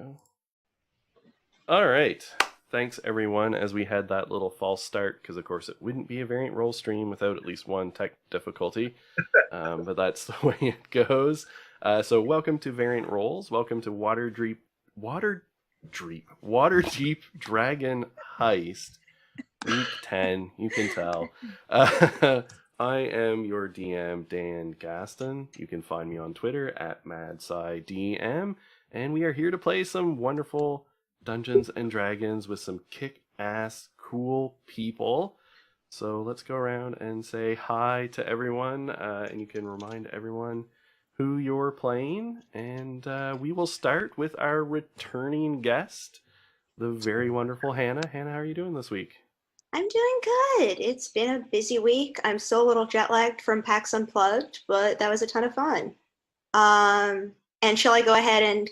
All right. Thanks, everyone, as we had that little false start, because, of course, it wouldn't be a variant roll stream without at least one tech difficulty, but that's the way it goes. So welcome to Variant Rolls. Welcome to Waterdeep Dragon Heist, Week 10, you can tell. I am your DM, Dan Gaston. You can find me on Twitter at MadSciDM, and we are here to play some wonderful Dungeons and Dragons with some kick-ass cool people. So let's go around and say hi to everyone, and you can remind everyone who you're playing. And we will start with our returning guest, the very wonderful Hannah. Hannah, how are you doing this week? I'm doing good. It's been a busy week. I'm still a little jet lagged from PAX Unplugged, but that was a ton of fun. And shall I go ahead and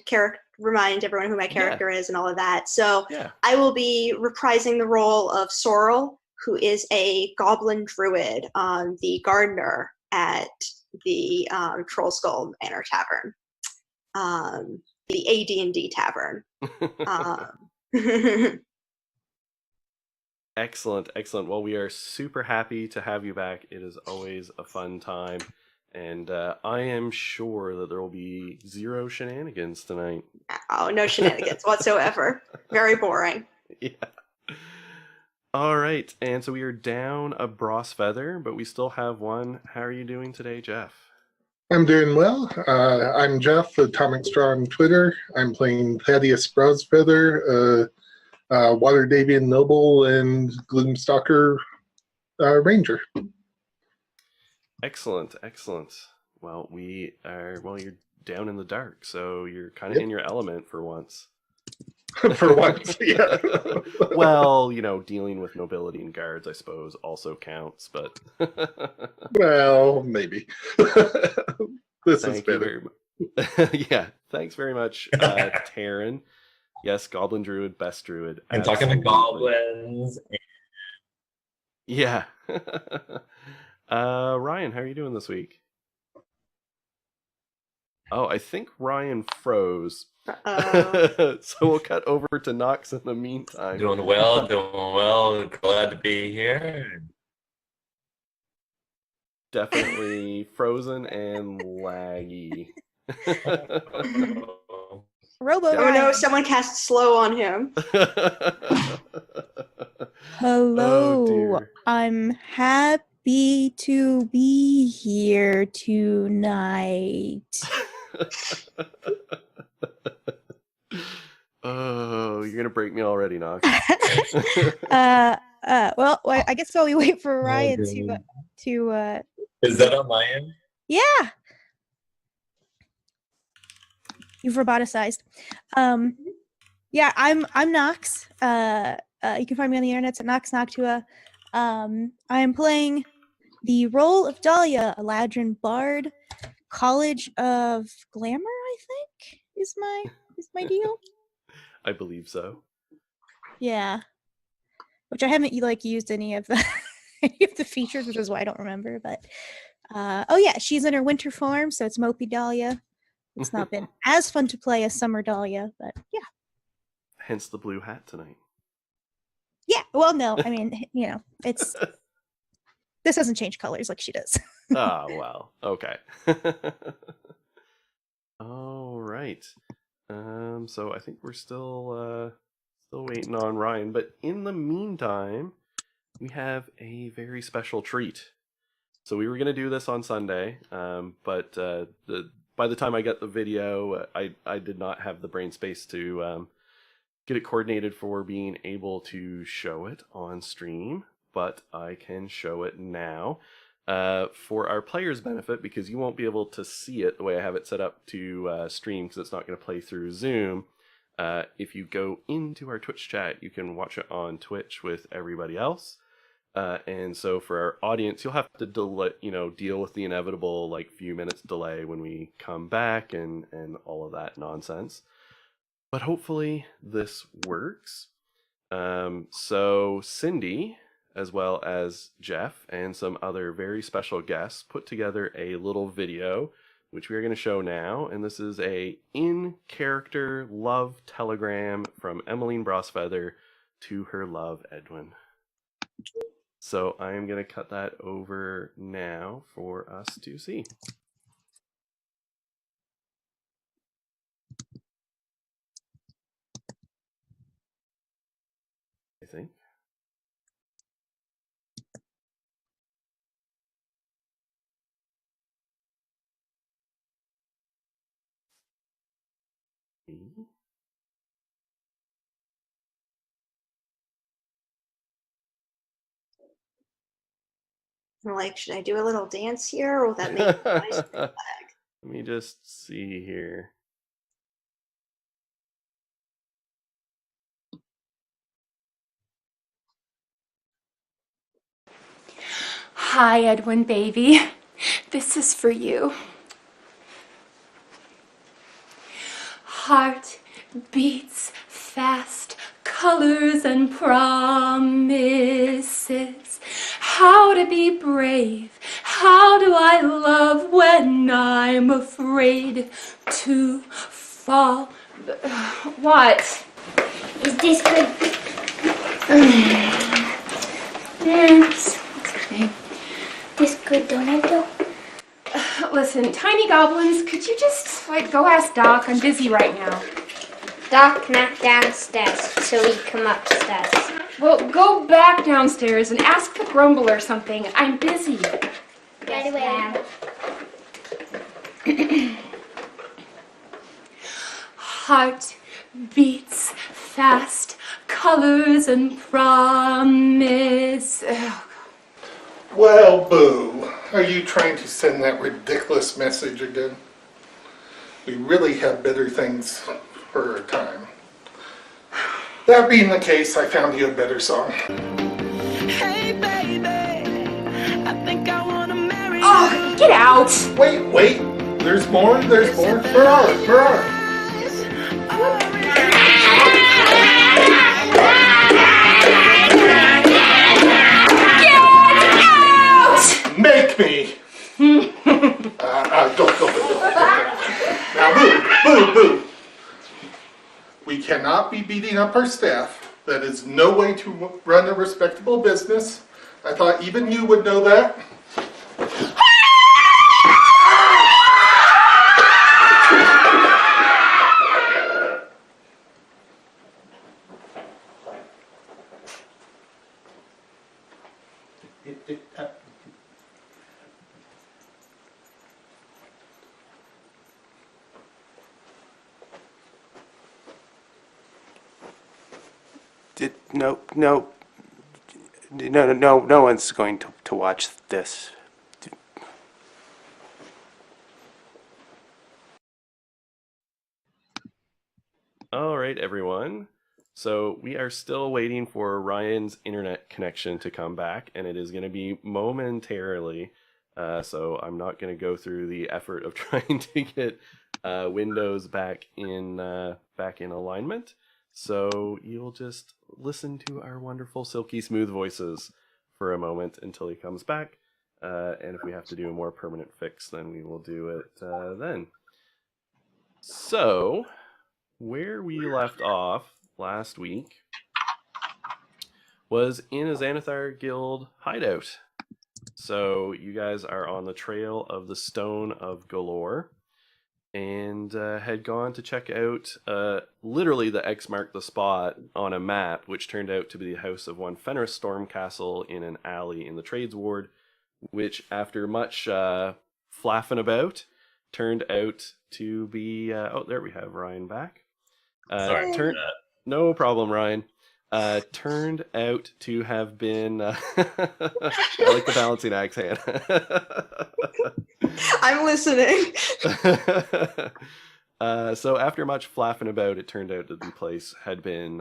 remind everyone who my character is and all of that? So I will be reprising the role of Sorrel, who is a goblin druid, the gardener at the Troll Skull Manor Tavern, the AD&D tavern. Excellent, excellent. Well, we are super happy to have you back. It is always a fun time. And I am sure that there will be zero shenanigans tonight. Oh, no shenanigans whatsoever. Very boring. Yeah. All right. And so we are down a Bros Feather, but we still have one. How are you doing today, Jeff? I'm doing well. I'm Jeff, Atomic Straw on Twitter. I'm playing Thaddeus Bros Feather, Waterdeepian Noble, and Gloomstalker Ranger. Excellent, excellent. Well, you're down in the dark, so you're kind of in your element for once. For once, yeah. Well, dealing with nobility and guards, I suppose, also counts, but... Well, maybe. This is better. Yeah, thanks very much, Taryn. Yes, Goblin Druid, best Druid. I'm talking to goblins. Yeah. Ryan, how are you doing this week? Oh, I think Ryan froze. So we'll cut over to Knox in the meantime. Doing well. Glad to be here. Definitely frozen and laggy. Robo. Oh no, someone cast slow on him. Hello. Oh, I'm happy to be here tonight. Oh, you're gonna break me already, Knox. Well, I guess while we wait for Ryan to Is that on my end? Yeah. You've roboticized. Yeah, I'm Nox. You can find me on the internet at Nox Noctua. I am playing the role of Dahlia, a Ladrin bard. College of Glamour, I think, is my deal. I believe so. Yeah, which I haven't used any of the features, which is why I don't remember. But oh yeah, she's in her winter form, so it's Mopey Dahlia. It's not been as fun to play as Summer Dahlia, but yeah. Hence the blue hat tonight. Yeah, well, no, I mean, it's this doesn't change colors like she does. Oh, well, okay. All right. So I think we're still waiting on Ryan, but in the meantime, we have a very special treat. So we were going to do this on Sunday, but by the time I got the video, I did not have the brain space to get it coordinated for being able to show it on stream, but I can show it now for our players' benefit, because you won't be able to see it the way I have it set up to stream, because it's not going to play through Zoom. If you go into our Twitch chat, you can watch it on Twitch with everybody else. And so for our audience, you'll have to deal with the inevitable few minutes delay when we come back and all of that nonsense. But hopefully this works. So Cindy, as well as Jeff and some other very special guests, put together a little video which we are going to show now. And this is a in-character love telegram from Emmeline Brosfeather to her love, Edwin. So I am going to cut that over now for us to see. I think. I'm like, should I do a little dance here, or will that make a nice flag? Let me just see here. Hi, Edwin, baby. This is for you. Heart beats fast, colors and promises. How to be brave, how do I love when I'm afraid to fall? What? Is this good? Thanks. It's okay. This good donut though? Listen, tiny goblins, could you just, go ask Doc? I'm busy right now. Doc, not downstairs, so we come upstairs. Well, go back downstairs and ask the Grumble or something. I'm busy. Right away. Heart beats fast, colors and promise. Well, Boo, are you trying to send that ridiculous message again? We really have better things for our time. That being the case, I found you a better song. Hey baby, I think I wanna marry you. Oh, get out! Wait, there's more. Ferrara. Make me! Don't. Now, Boo. We cannot be beating up our staff. That is no way to run a respectable business. I thought even you would know that. No one's going to watch this. All right, everyone. So we are still waiting for Ryan's internet connection to come back, and it is going to be momentarily. So I'm not going to go through the effort of trying to get Windows back in alignment. So you'll just listen to our wonderful silky smooth voices for a moment until he comes back. And if we have to do a more permanent fix, then we will do it then. So where we left off last week was in a Xanathar Guild hideout. So you guys are on the trail of the Stone of Golorr, and had gone to check out literally the X marked the spot on a map, which turned out to be the house of one Fenris Stormcastle in an alley in the Trades Ward, which after much flapping about turned out to be oh, there we have Ryan back. Sorry for that. No problem, Ryan. Turned out to have been I like the balancing axe hand. I'm listening. So after much flapping about, it turned out that the place had been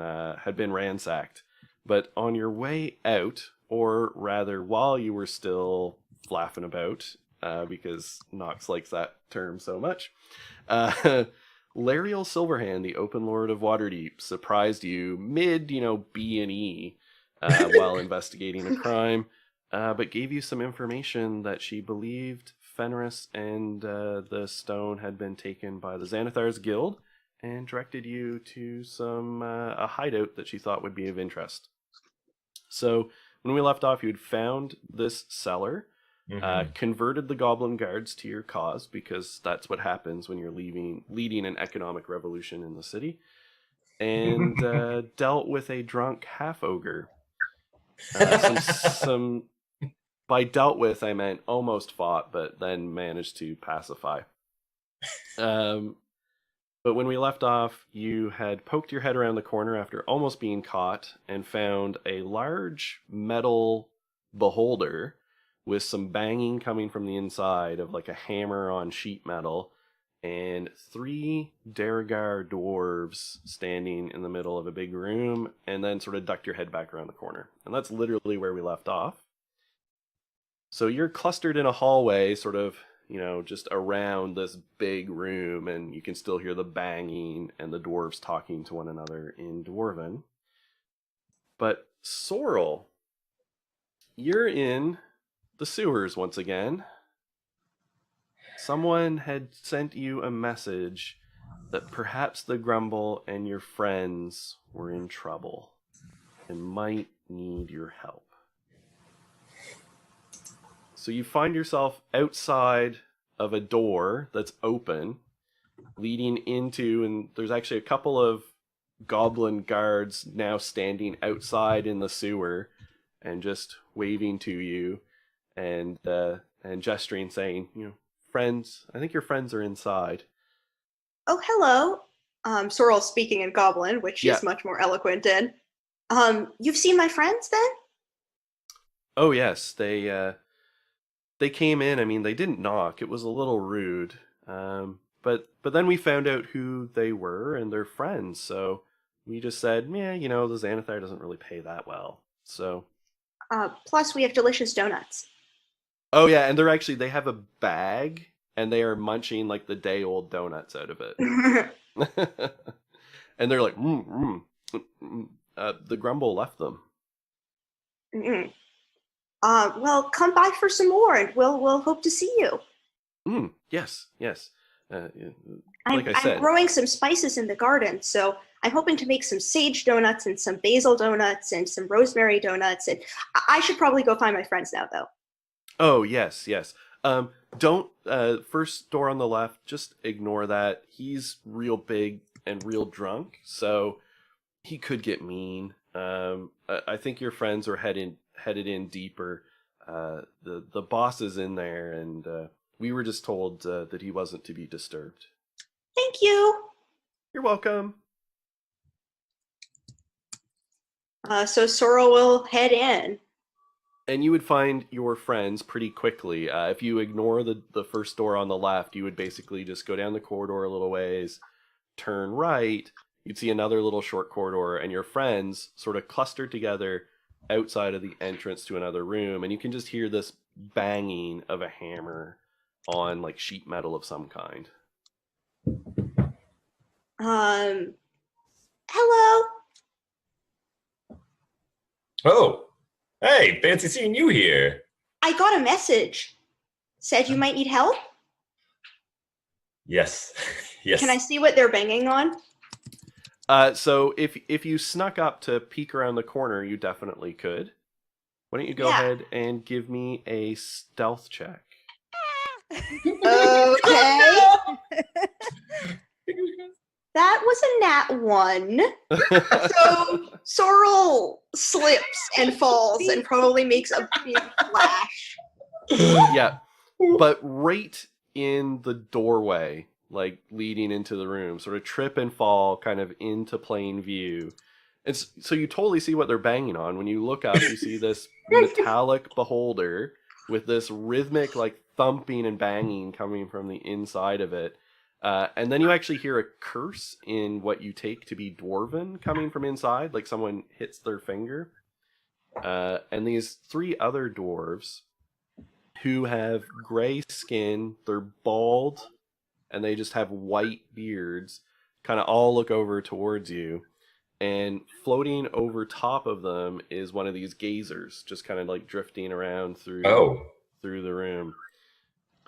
ransacked. But on your way out, or rather while you were still flapping about, because Nox likes that term so much, Lariel Silverhand, the Open Lord of Waterdeep, surprised you mid, B&E while investigating a crime, but gave you some information that she believed Fenris and the stone had been taken by the Xanathar's guild and directed you to a hideout that she thought would be of interest. So when we left off, you had found this cellar, converted the goblin guards to your cause, because that's what happens when you're leading an economic revolution in the city, and dealt with a drunk half-ogre. By dealt with, I meant almost fought, but then managed to pacify. But when we left off, you had poked your head around the corner after almost being caught and found a large metal beholder with some banging coming from the inside of like a hammer on sheet metal, and 3 Derigar dwarves standing in the middle of a big room, and then sort of ducked your head back around the corner. And that's literally where we left off. So you're clustered in a hallway, sort of, just around this big room, and you can still hear the banging and the dwarves talking to one another in Dwarven. But Sorrel, you're in the sewers once again. Someone had sent you a message that perhaps the Grumble and your friends were in trouble and might need your help. So you find yourself outside of a door that's open, leading into, and there's actually a couple of goblin guards now standing outside in the sewer and just waving to you and gesturing, saying, friends, I think your friends are inside. Oh, hello. Sorrel speaking in Goblin, which is much more eloquent in. You've seen my friends then? Oh, yes. They came in. I mean, they didn't knock. It was a little rude. But then we found out who they were, and they're friends. So we just said, the Xanathar doesn't really pay that well. So. Plus, we have delicious donuts. Oh, yeah, and they have a bag, and they are munching, like, the day-old donuts out of it. And they're like, the Grumble left them. Well, come by for some more, and we'll hope to see you. Yes. I'm growing some spices in the garden, so I'm hoping to make some sage donuts and some basil donuts and some rosemary donuts, and I should probably go find my friends now, though. Oh, yes. Don't, first door on the left, just ignore that. He's real big and real drunk, so he could get mean. I think your friends are headed in deeper. The boss is in there, and we were just told that he wasn't to be disturbed. Thank you. You're welcome. So Sorrel will head in. And you would find your friends pretty quickly. If you ignore the first door on the left, you would basically just go down the corridor a little ways, turn right, you'd see another little short corridor, and your friends sort of clustered together outside of the entrance to another room, and you can just hear this banging of a hammer on like sheet metal of some kind. Hello. Oh, hey, fancy seeing you here. I got a message. Said you might need help? Yes. Can I see what they're banging on? So if you snuck up to peek around the corner, you definitely could. Why don't you go ahead and give me a stealth check? Okay. That was a nat 1. So Sorrel slips and falls and probably makes a big flash. Yeah. But right in the doorway, like leading into the room, sort of trip and fall kind of into plain view. And so you totally see what they're banging on. When you look up, you see this metallic beholder with this rhythmic like thumping and banging coming from the inside of it. And then you actually hear a curse in what you take to be Dwarven coming from inside, like someone hits their finger. And these 3 other dwarves who have gray skin, they're bald, and they just have white beards, kind of all look over towards you. And floating over top of them is one of these gazers, just kind of like drifting around through the room.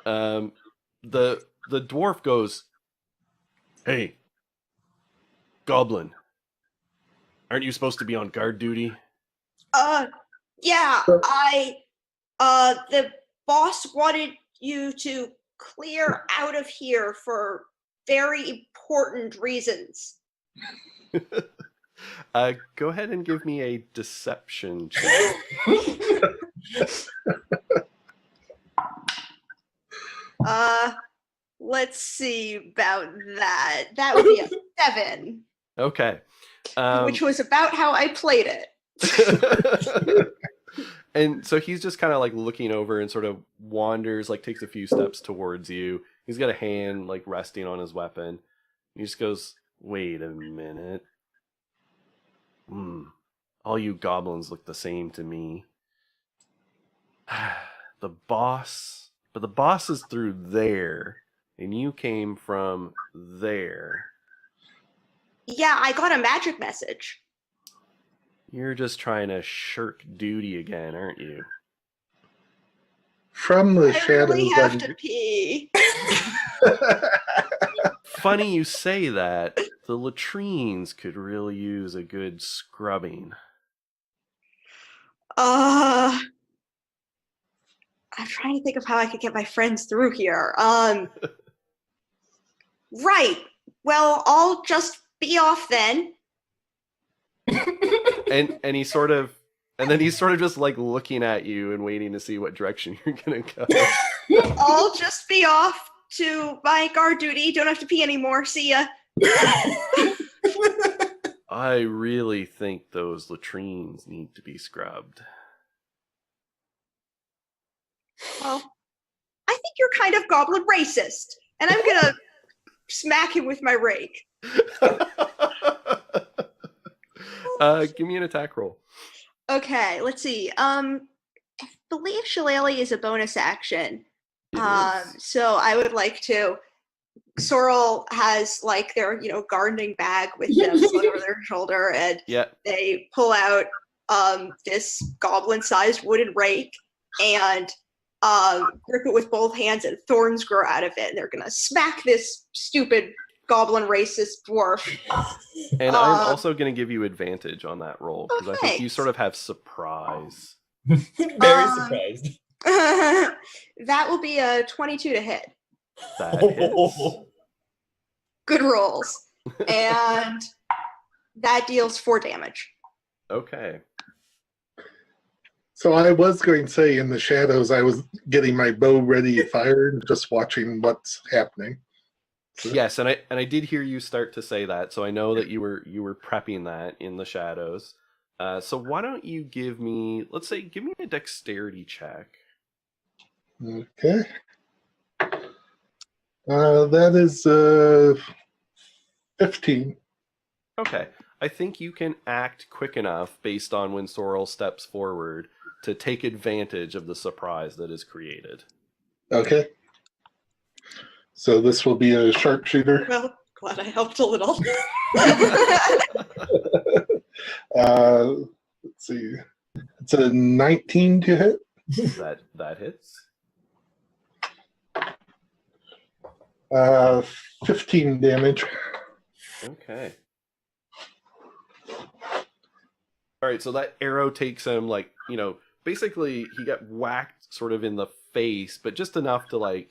The dwarf goes, "Hey, goblin, aren't you supposed to be on guard duty?" Yeah, the boss wanted you to clear out of here for very important reasons. Go ahead and give me a deception check. Let's see about that. That would be a 7. Okay. Which was about how I played it. And so he's just kind of like looking over and sort of wanders, like takes a few steps towards you. He's got a hand like resting on his weapon. He just goes, "Wait a minute. All you goblins look the same to me. The boss is through there, and you came from there. Yeah, I got a magic message. You're just trying to shirk duty again, aren't you?" From the shadows. I really have to pee. Funny you say that. The latrines could really use a good scrubbing. I'm trying to think of how I could get my friends through here. Right. Well, I'll just be off then. And he's sort of just like looking at you and waiting to see what direction you're gonna go. I'll just be off to my guard duty. Don't have to pee anymore. See ya. I really think those latrines need to be scrubbed. Well, I think you're kind of goblin racist, and I'm gonna smack him with my rake. Give me an attack roll. Okay, let's see. I believe Shillelagh is a bonus action. So I would like to. Sorrel has like their gardening bag with them over their shoulder, and they pull out this goblin-sized wooden rake and grip it with both hands, and thorns grow out of it. And they're gonna smack this stupid goblin racist dwarf. And I'm also gonna give you advantage on that roll because I think you sort of have surprise. Very surprised. That will be a 22 to hit. That hits. Good rolls. And that deals 4 damage. Okay. So I was going to say in the shadows, I was getting my bow ready to fire and just watching what's happening. So. Yes, and I did hear you start to say that, so I know that you were prepping that in the shadows. So why don't you give me a dexterity check. Okay. That is 15. Okay. I think you can act quick enough based on when Sorrel steps forward to take advantage of the surprise that is created. Okay. So this will be a sharpshooter. Well, glad I helped a little. Let's see. It's a 19 to hit. That hits. 15 damage. Okay. All right, so that arrow takes him basically he got whacked sort of in the face, but just enough to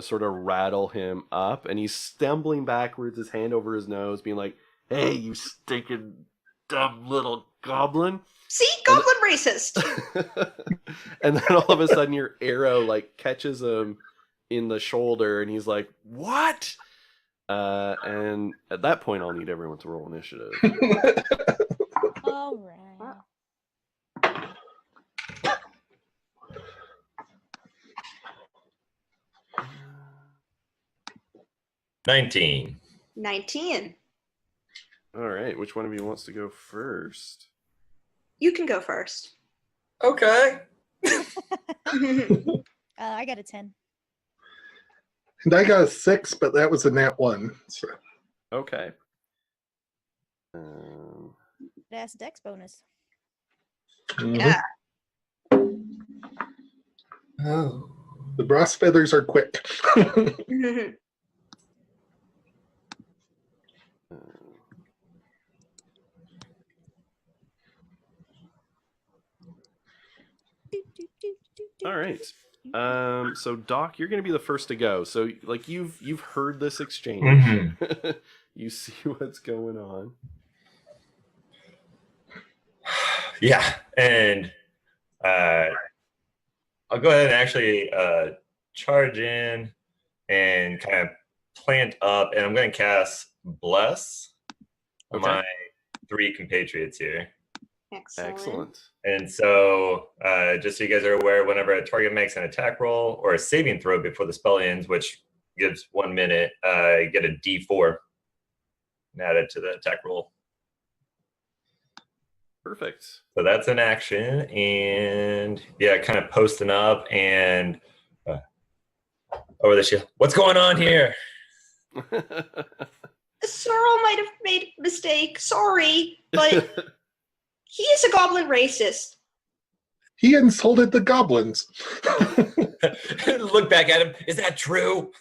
sort of rattle him up, and he's stumbling backwards, his hand over his nose, being like, "Hey, you stinking dumb little goblin." See, goblin racist. And then all of a sudden your arrow catches him in the shoulder, and he's like, "What?" And at that point, I'll need everyone to roll initiative. All right. 19. 19. All right, which one of you wants to go first? You can go first. Okay. I got a 10. And I got a 6, but that was a nat 1. So. Okay. That's dex bonus. Mm-hmm. Yeah. Oh. The brass feathers are quick. All right. So Doc, you're going to be the first to go. So like you've heard this exchange. You see what's going on. Yeah, and I'll go ahead and actually charge in and kind of plant up, and I'm going to cast Bless on my 3 compatriots here. Excellent. And so, just so you guys are aware, whenever a target makes an attack roll or a saving throw before the spell ends, which gives 1 minute, you get a D4 added to the attack roll. Perfect. So that's an action, and yeah, kind of posting up and over the shield. What's going on here? Sorrel might have made a mistake. Sorry, but he is a goblin racist. He insulted the goblins. Look back at him. Is that true?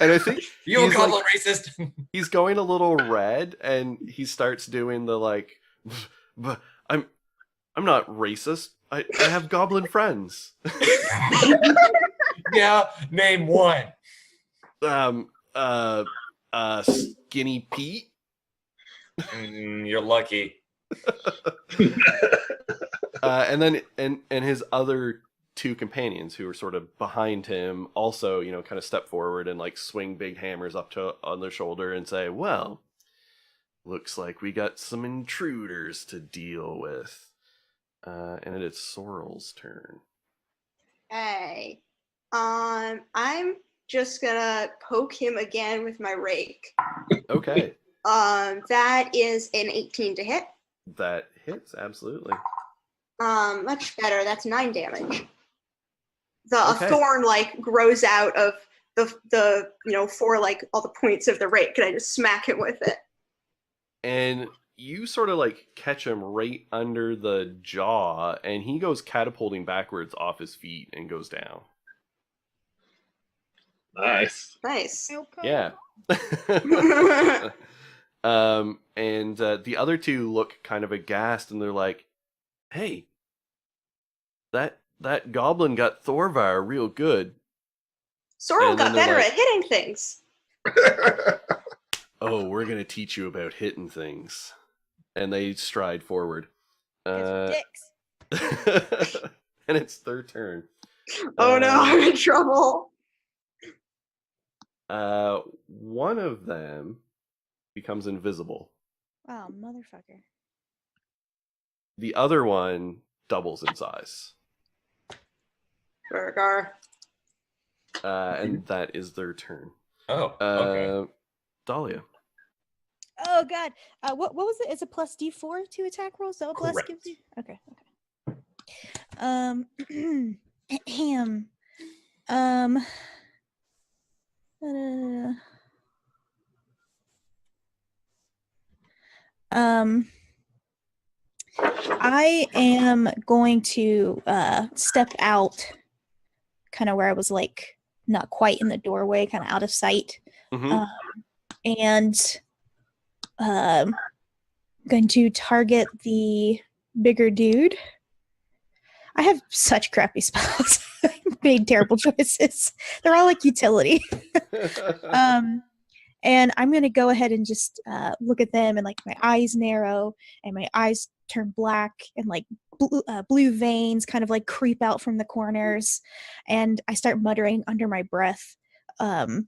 And I think you a goblin racist. He's going a little red, and he starts doing the like, but I'm not racist. I have goblin friends. Yeah, name one. Skinny Pete. You're lucky. And then and his other 2 companions who are sort of behind him also, kind of step forward and like swing big hammers up on their shoulder and say, "Well, looks like we got some intruders to deal with." And it is Sorrel's turn. Hey, I'm just gonna poke him again with my rake. Okay. That is an 18 to hit. That hits, absolutely. Much better. That's 9 damage. A Okay. thorn like grows out of the for like all the points of the rake, and I just smack him with it. And you sort of like catch him right under the jaw, and he goes catapulting backwards off his feet and goes down. Nice. Nice. Yeah. And the other 2 look kind of aghast, and they're like, "Hey, that goblin got Thorvar real good." Sorrel And then got they're better like, at hitting things. "Oh, we're gonna teach you about hitting things." And they stride forward. Dicks. And it's their turn. Oh no, I'm in trouble. One of them becomes invisible. Oh, motherfucker. The other one doubles in size. Burgar. And that is their turn. Oh, okay. Dahlia. Oh god. What was it? It's a plus D4 to attack rolls? So plus Correct. gives you. Okay. Ahem. I am going to step out kind of where I was like not quite in the doorway, kind of out of sight. Mm-hmm. And going to target the bigger dude. I have such crappy spells. I made terrible choices. They're all like utility. And I'm going to go ahead and just look at them, and like my eyes narrow and my eyes turn black, and like blue veins kind of like creep out from the corners. And I start muttering under my breath and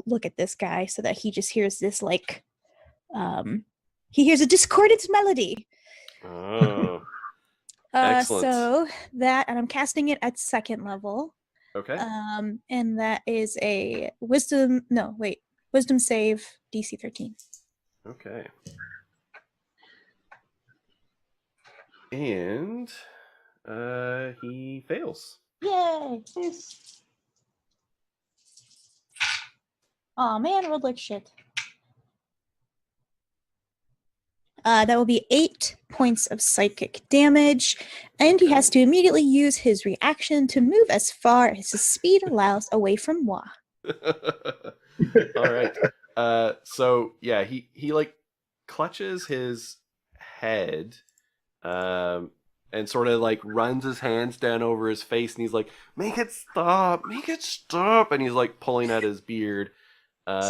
look at this guy so that he just hears this like, he hears a discordant melody. Oh. Excellent. So that, and I'm casting it at 2nd level. Okay. And that is a wisdom save DC 13. Okay. And he fails. Yay! Oh man, I rolled like shit. That will be 8 points of psychic damage, and he has to immediately use his reaction to move as far as his speed allows away from moi. All right. So yeah, he like clutches his head, and sort of like runs his hands down over his face, and he's like, make it stop, and he's like pulling at his beard.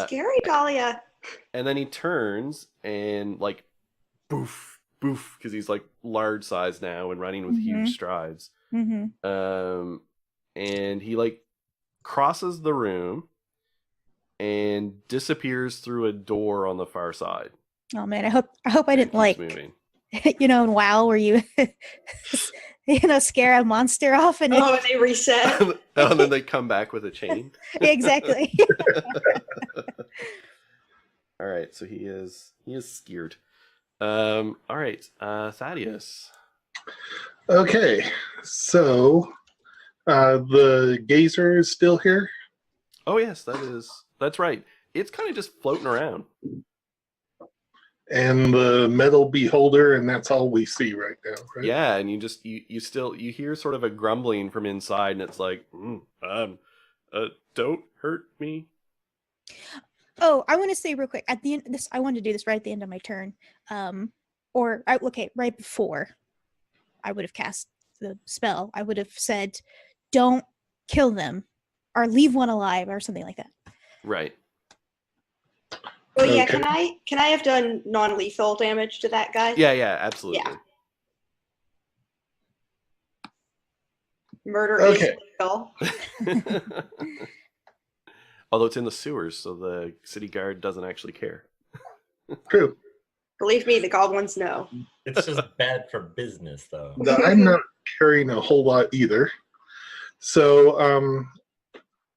Scary Dahlia. And then he turns and like boof, because he's like large size now and running with huge strides. Mm-hmm. And he like crosses the room and disappears through a door on the far side. Oh man, I hope I didn't like moving. In WoW where you scare a monster off and and they reset. And then they come back with a chain. Exactly. All right, so he is scared. All right, Thaddeus. Okay, so the gazer is still here. Oh yes, that's right. It's kind of just floating around. And the metal beholder, and that's all we see right now, right? Yeah, and you hear sort of a grumbling from inside, and it's like, don't hurt me. Oh, I want to say real quick at the end. I wanted to do this right at the end of my turn, right before I would have cast the spell. I would have said, "Don't kill them, or leave one alive," or something like that. Right. Well, yeah. Okay. Can I have done non-lethal damage to that guy? Yeah, absolutely. Yeah. Murder Okay. is legal. Although it's in the sewers, so the city guard doesn't actually care. True. Believe me, the goblins know. It's just bad for business, though. No, I'm not carrying a whole lot either. So,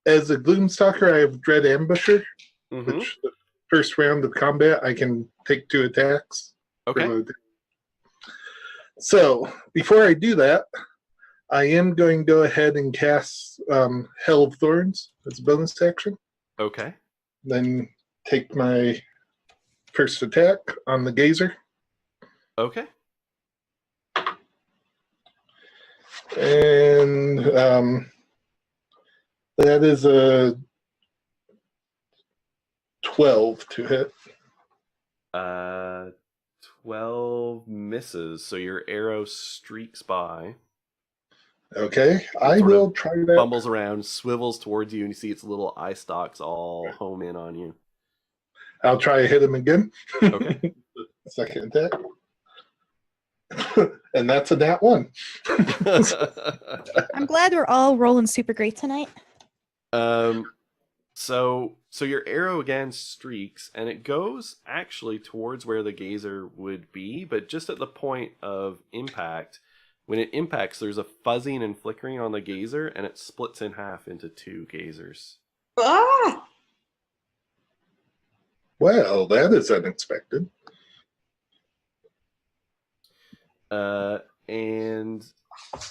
as a Gloomstalker, I have Dread Ambusher, which the first round of combat, I can take 2 attacks. Okay. So, before I do that, I am going to go ahead and cast Hell of Thorns as a bonus action. Okay. Then take my first attack on the gazer. Okay. And that is a 12 to hit. 12 misses, so your arrow streaks by. Okay, I will try that. Bumbles around, swivels towards you, and you see its little eye stalks all home in on you. I'll try to hit him again. Okay. Second attack. And that's a nat 1. I'm glad we're all rolling super great tonight. So your arrow again streaks, and it goes actually towards where the gazer would be, but just at the point of impact. When it impacts, there's a fuzzing and flickering on the gazer, and it splits in half into 2 gazers. Ah! Well, that is unexpected. And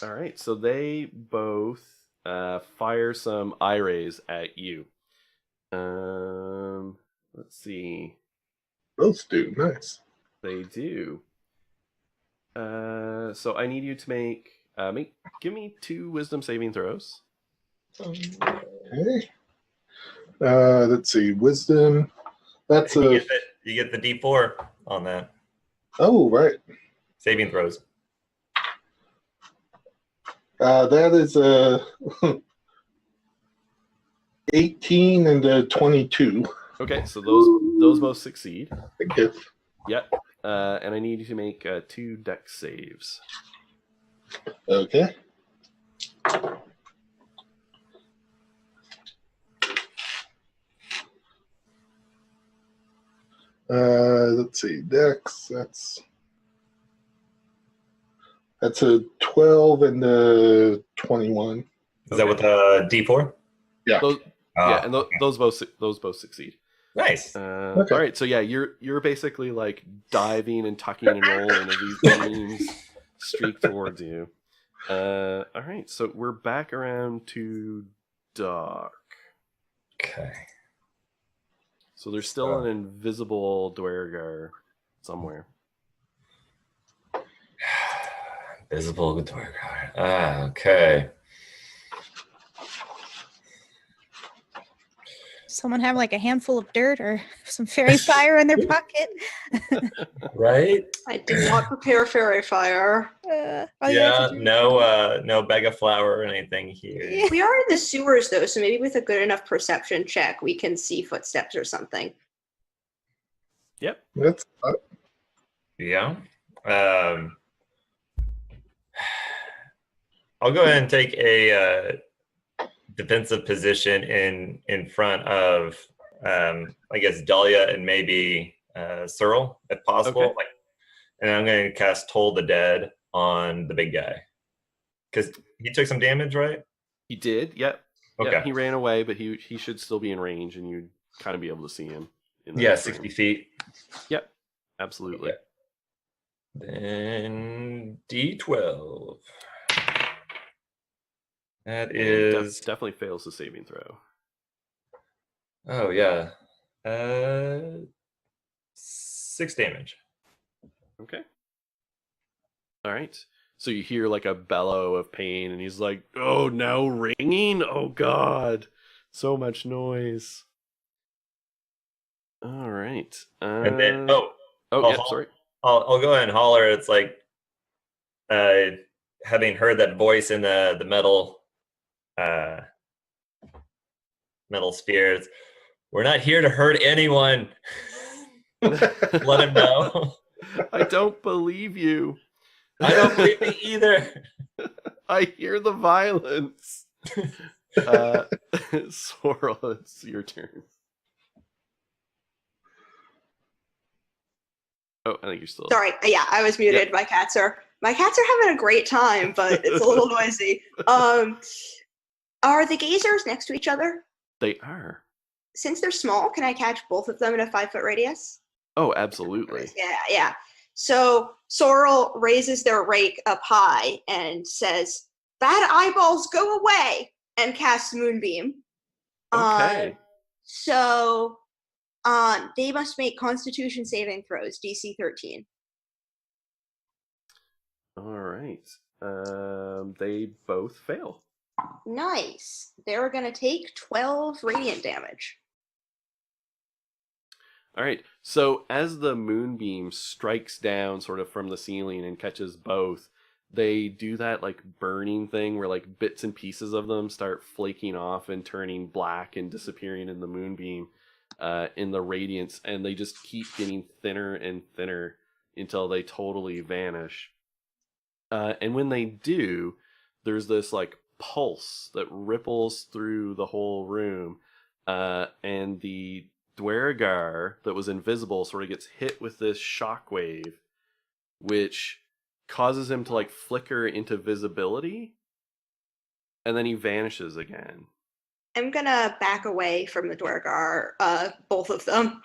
all right, so they both fire some eye rays at you. Let's see. Both do. Nice. They do. So I need you to give me 2 wisdom saving throws. Okay. Let's see. Wisdom. That's you get the D4 on that. Oh, right. Saving throws. That is a 18 and a 22. Okay, so those both succeed. Thank you. Yep. And I need you to make 2 dex saves. Okay. Let's see. Dex. That's a 12 and a 21. Is that with the D4? Yeah. Yeah, and those both succeed. Nice. Okay. All right, so yeah, you're basically like diving and tucking and rolling as these beams streak towards you. All right, so we're back around to Doc. Okay. So there's still an invisible Dwergar somewhere. Visible door guard. Ah, okay. Someone have like a handful of dirt or some fairy fire in their pocket. Right? I did not prepare fairy fire. All you have Yeah, to do- no bag of flour or anything here. Yeah. We are in the sewers though, so maybe with a good enough perception check, we can see footsteps or something. Yep. That's Yeah. I'll go ahead and take a defensive position in front of, I guess, Dahlia and maybe Searle, if possible. Okay. And I'm going to cast Toll the Dead on the big guy. Because he took some damage, right? He did. Yep. Okay. Yep, he ran away, but he should still be in range, and you'd kind of be able to see him. In the Yeah, next 60 room. feet. Yep. Absolutely. Okay. Then D12. That And is... definitely fails the saving throw. Oh, yeah. 6 damage. Okay. All right. So you hear like a bellow of pain, and he's like, "Oh, now ringing? Oh God, so much noise." All right. And then, yeah. I'll- Sorry. I'll go ahead and holler. It's like having heard that voice in the metal spheres. We're not here to hurt anyone. Let him know. I don't believe you. I don't believe me either. I hear the violence. Sorrel, it's your turn. Oh, I think you're still. Sorry, yeah, I was muted. Yep. My cats are having a great time, but it's a little noisy. Are the gazers next to each other? They are. Since they're small, can I catch both of them in a 5-foot radius? Oh, absolutely. Yeah. So Sorrel raises their rake up high and says, "Bad eyeballs, go away!" and casts Moonbeam. Okay. So they must make Constitution saving throws, DC 13. All right. They both fail. Nice. They're going to take 12 radiant damage. All right. So as the moonbeam strikes down sort of from the ceiling and catches both, they do that like burning thing where like bits and pieces of them start flaking off and turning black and disappearing in the moonbeam in the radiance, and they just keep getting thinner and thinner until they totally vanish. And when they do, there's this like pulse that ripples through the whole room, and the Dwergar that was invisible sort of gets hit with this shockwave, which causes him to like flicker into visibility, and then he vanishes again. I'm gonna back away from the Dwergar, both of them.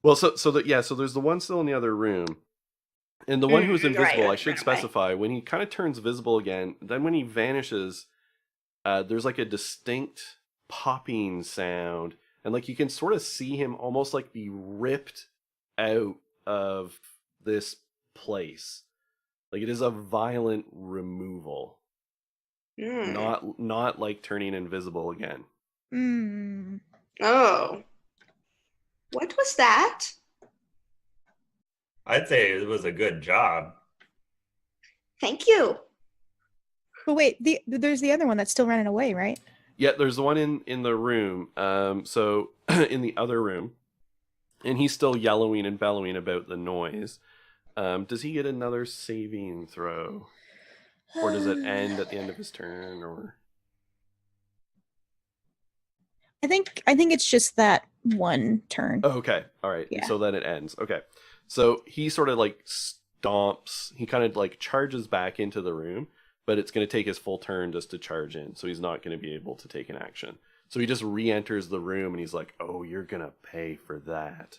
Well, so there's the one still in the other room, and the one who was invisible. Right, I should right away. specify, when he kind of turns visible again, then when he vanishes, there's like a distinct popping sound, and like you can sort of see him almost like be ripped out of this place. Like it is a violent removal, not like turning invisible again. Oh. What was that? I'd say it was a good job. Thank you. But wait, there's the other one that's still running away, right? Yeah, there's the one in the room. So in the other room, and he's still yellowing and bellowing about the noise. Does he get another saving throw, or does it end at the end of his turn? Or I think it's just that one turn. oh, okay, all right. Yeah. So then it ends. Okay, so he sort of like stomps. He kind of like charges back into the room, but it's going to take his full turn just to charge in, so he's not going to be able to take an action. So he just re-enters the room, and he's like, "Oh, you're gonna pay for that."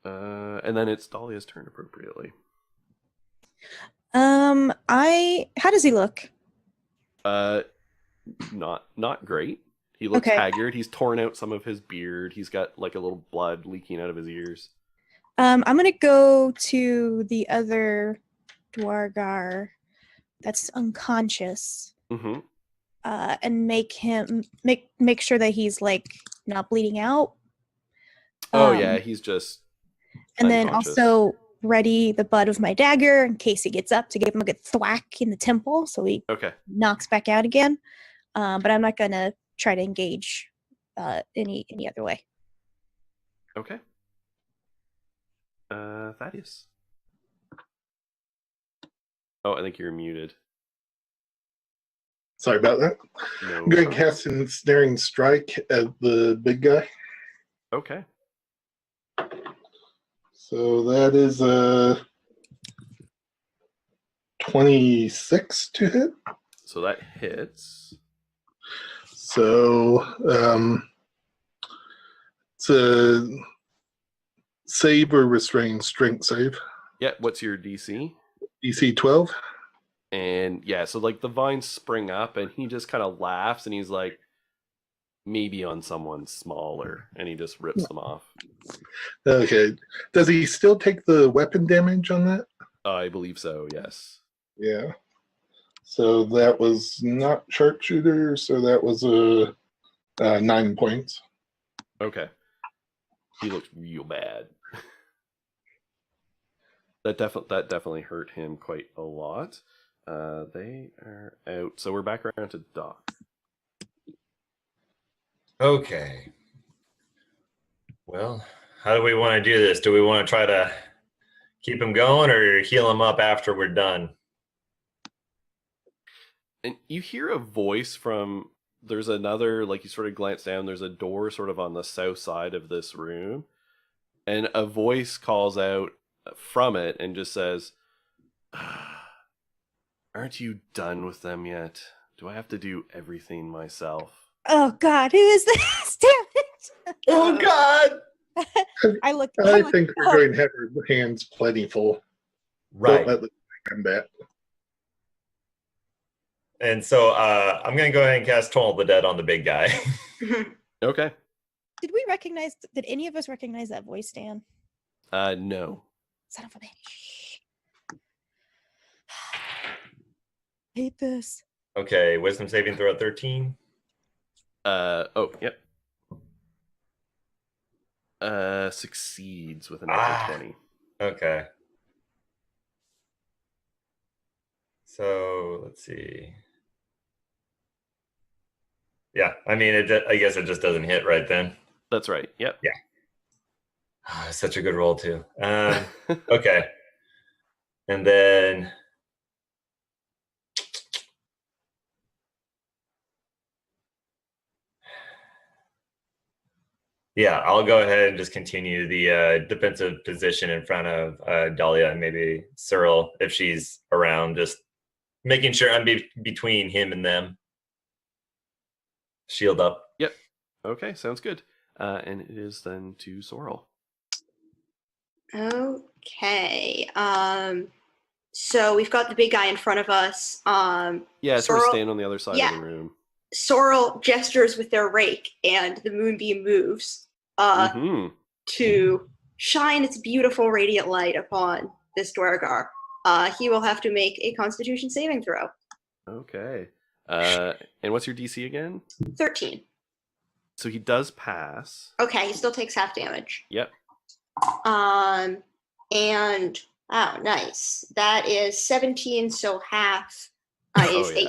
And then it's Dahlia's turn appropriately. How does he look? Not great. He looks Okay. haggard. He's torn out some of his beard. He's got like a little blood leaking out of his ears. I'm gonna go to the other Dwargar that's unconscious, Mm-hmm. and make sure that he's like not bleeding out. Oh yeah, he's just And then unconscious. also ready the butt of my dagger in case he gets up to give him a good thwack in the temple, so he Okay. knocks back out again. But I'm not gonna try to engage any other way. Okay. Thaddeus. Oh, I think you're muted. Sorry about that. No I'm going to problem. cast an ensnaring strike at the big guy. Okay. So that is a 26 to hit. So that hits. So it's a save or restrain strength save. Yeah, what's your DC? DC 12. And yeah, so like the vines spring up and he just kind of laughs and he's like, maybe on someone smaller, and he just rips them off. Okay. Does he still take the weapon damage on that? I believe so, yes. Yeah. So that was not sharpshooter, so that was a 9 points. Okay. He looks real bad. That definitely hurt him quite a lot. They are out. So we're back around to Doc. Okay. Well, how do we want to do this? Do we want to try to keep him going or heal him up after we're done? And you hear a voice from, there's another, like you sort of glance down, there's a door sort of on the south side of this room. And a voice calls out from it and just says, aren't you done with them yet? Do I have to do everything myself? Oh God, who is this? Damn it! Oh God! I look. I think we're going to have our hands plentiful. Right. Don't let the combat. And so I'm going to go ahead and cast Toll of the Dead on the big guy. Okay. Did any of us recognize that voice, Dan? No. Son of a bitch. Hate this. Okay, wisdom saving throw at 13. Oh, yep. Succeeds with a natural 20. Okay. So let's see. Yeah, I mean, I guess it just doesn't hit right then. That's right. Yep. Yeah. Such a good roll too. Okay. And then yeah, I'll go ahead and just continue the defensive position in front of Dahlia and maybe Cyril if she's around, just making sure I'm between him and them. Shield up. Yep. Okay, sounds good. And it is then to Sorrel. Okay. So we've got the big guy in front of us. Yeah, sort of stand on the other side of the room. Sorrel gestures with their rake, and the moonbeam moves to shine its beautiful radiant light upon this Dwargar. He will have to make a Constitution saving throw. Okay. And what's your DC again? 13. So he does pass. Okay, he still takes half damage. Yep. And oh, nice. That is 17, so half is 8.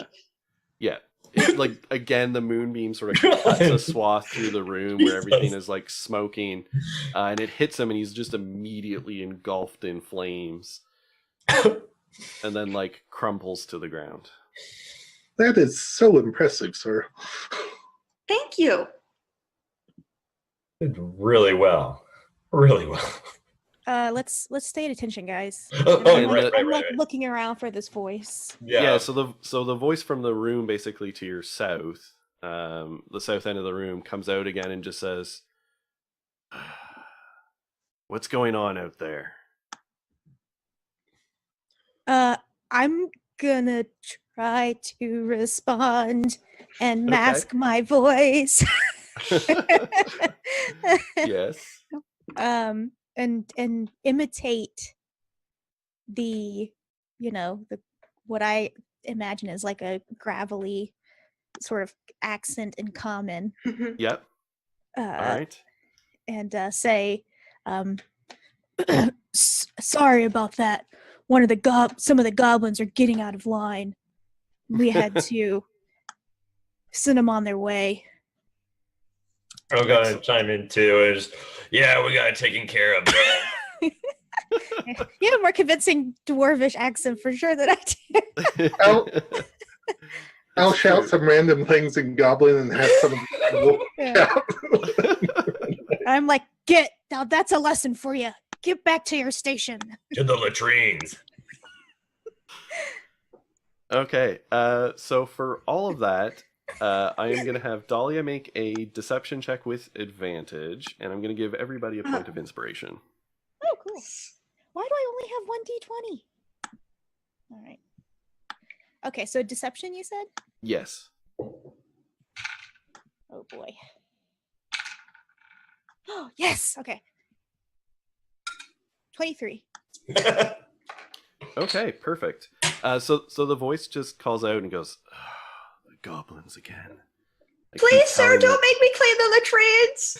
Yeah. It's like, again, the moonbeam sort of cuts a swath through the room where everything is like smoking, and it hits him, and he's just immediately engulfed in flames, and then like crumples to the ground. That is so impressive, sir. Thank you. Did really well. Really well. Let's stay at attention, guys. Right. I'm looking around for this voice. Yeah. So the voice from the room, basically to your south, the south end of the room, comes out again and just says, "What's going on out there?" I'm gonna try to respond and mask my voice. Yes. And imitate the what I imagine is like a gravelly sort of accent in common. Yep. All right. And say, sorry about that. Some of the goblins are getting out of line. We had to send them on their way. I'm going to chime in too. And just, yeah, we got it taken care of. You have a more convincing dwarvish accent for sure than I do. I'll shout some random things in Goblin and have some shout. I'm like, now that's a lesson for you. Get back to your station. To the latrines. Okay, so for all of that, I am going to have Dahlia make a deception check with advantage, and I'm going to give everybody a point of inspiration. Oh, cool. Why do I only have 1d20? All right. Okay, so deception, you said? Yes. Oh, boy. Oh, yes! Okay. 23. Okay, perfect. So the voice just calls out and goes, the goblins again. Please, sir, don't make me clean the latrines!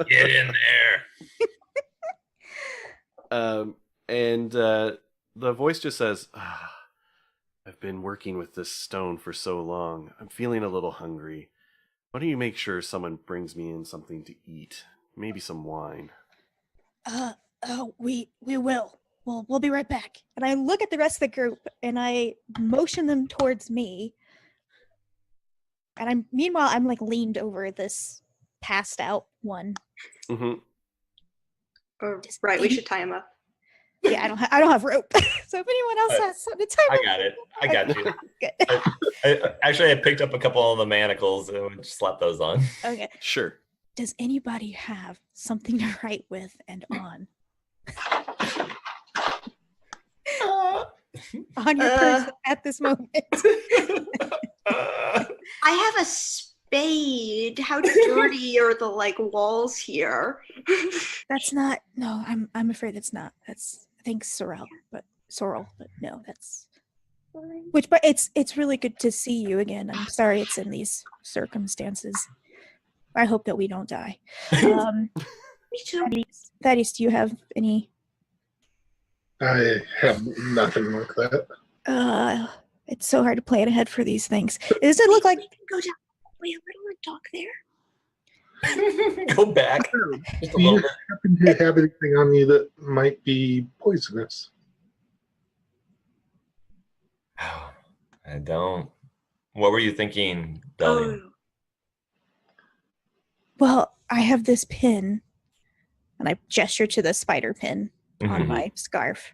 Get in there. And the voice just says, I've been working with this stone for so long. I'm feeling a little hungry. Why don't you make sure someone brings me in something to eat? Maybe some wine. We will. We'll be right back. And I look at the rest of the group and I motion them towards me. And meanwhile I'm like leaned over this passed out one. Mm-hmm. Right, we should tie him up. Yeah, I don't have rope. So if anyone else has something to tie I got it. I got you. Good. I picked up a couple of the manacles and just slapped those on. Okay. Sure. Does anybody have something to write with and on? On your person at this moment. I have a spade. How dirty are the walls here? That's not. No, I'm afraid that's not. That's I think Sorrel, but no, that's. But it's really good to see you again. I'm sorry it's in these circumstances. I hope that we don't die. Me too. Thaddeus, do you have any? I have nothing like that. It's so hard to plan ahead for these things. Does it look like? Go down. Wait, I don't want to talk there. Go back. Do you happen to have anything on you that might be poisonous? Oh, I don't. What were you thinking, Dahlia? Well, I have this pin, and I gesture to the spider pin on my scarf,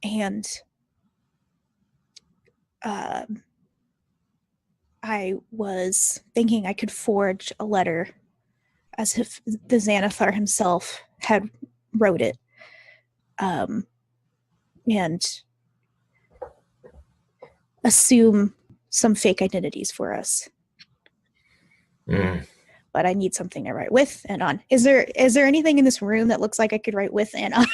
and I was thinking I could forge a letter as if the Xanathar himself had wrote it, and assume some fake identities for us. But I need something to write with and on. Is there anything in this room that looks like I could write with and on?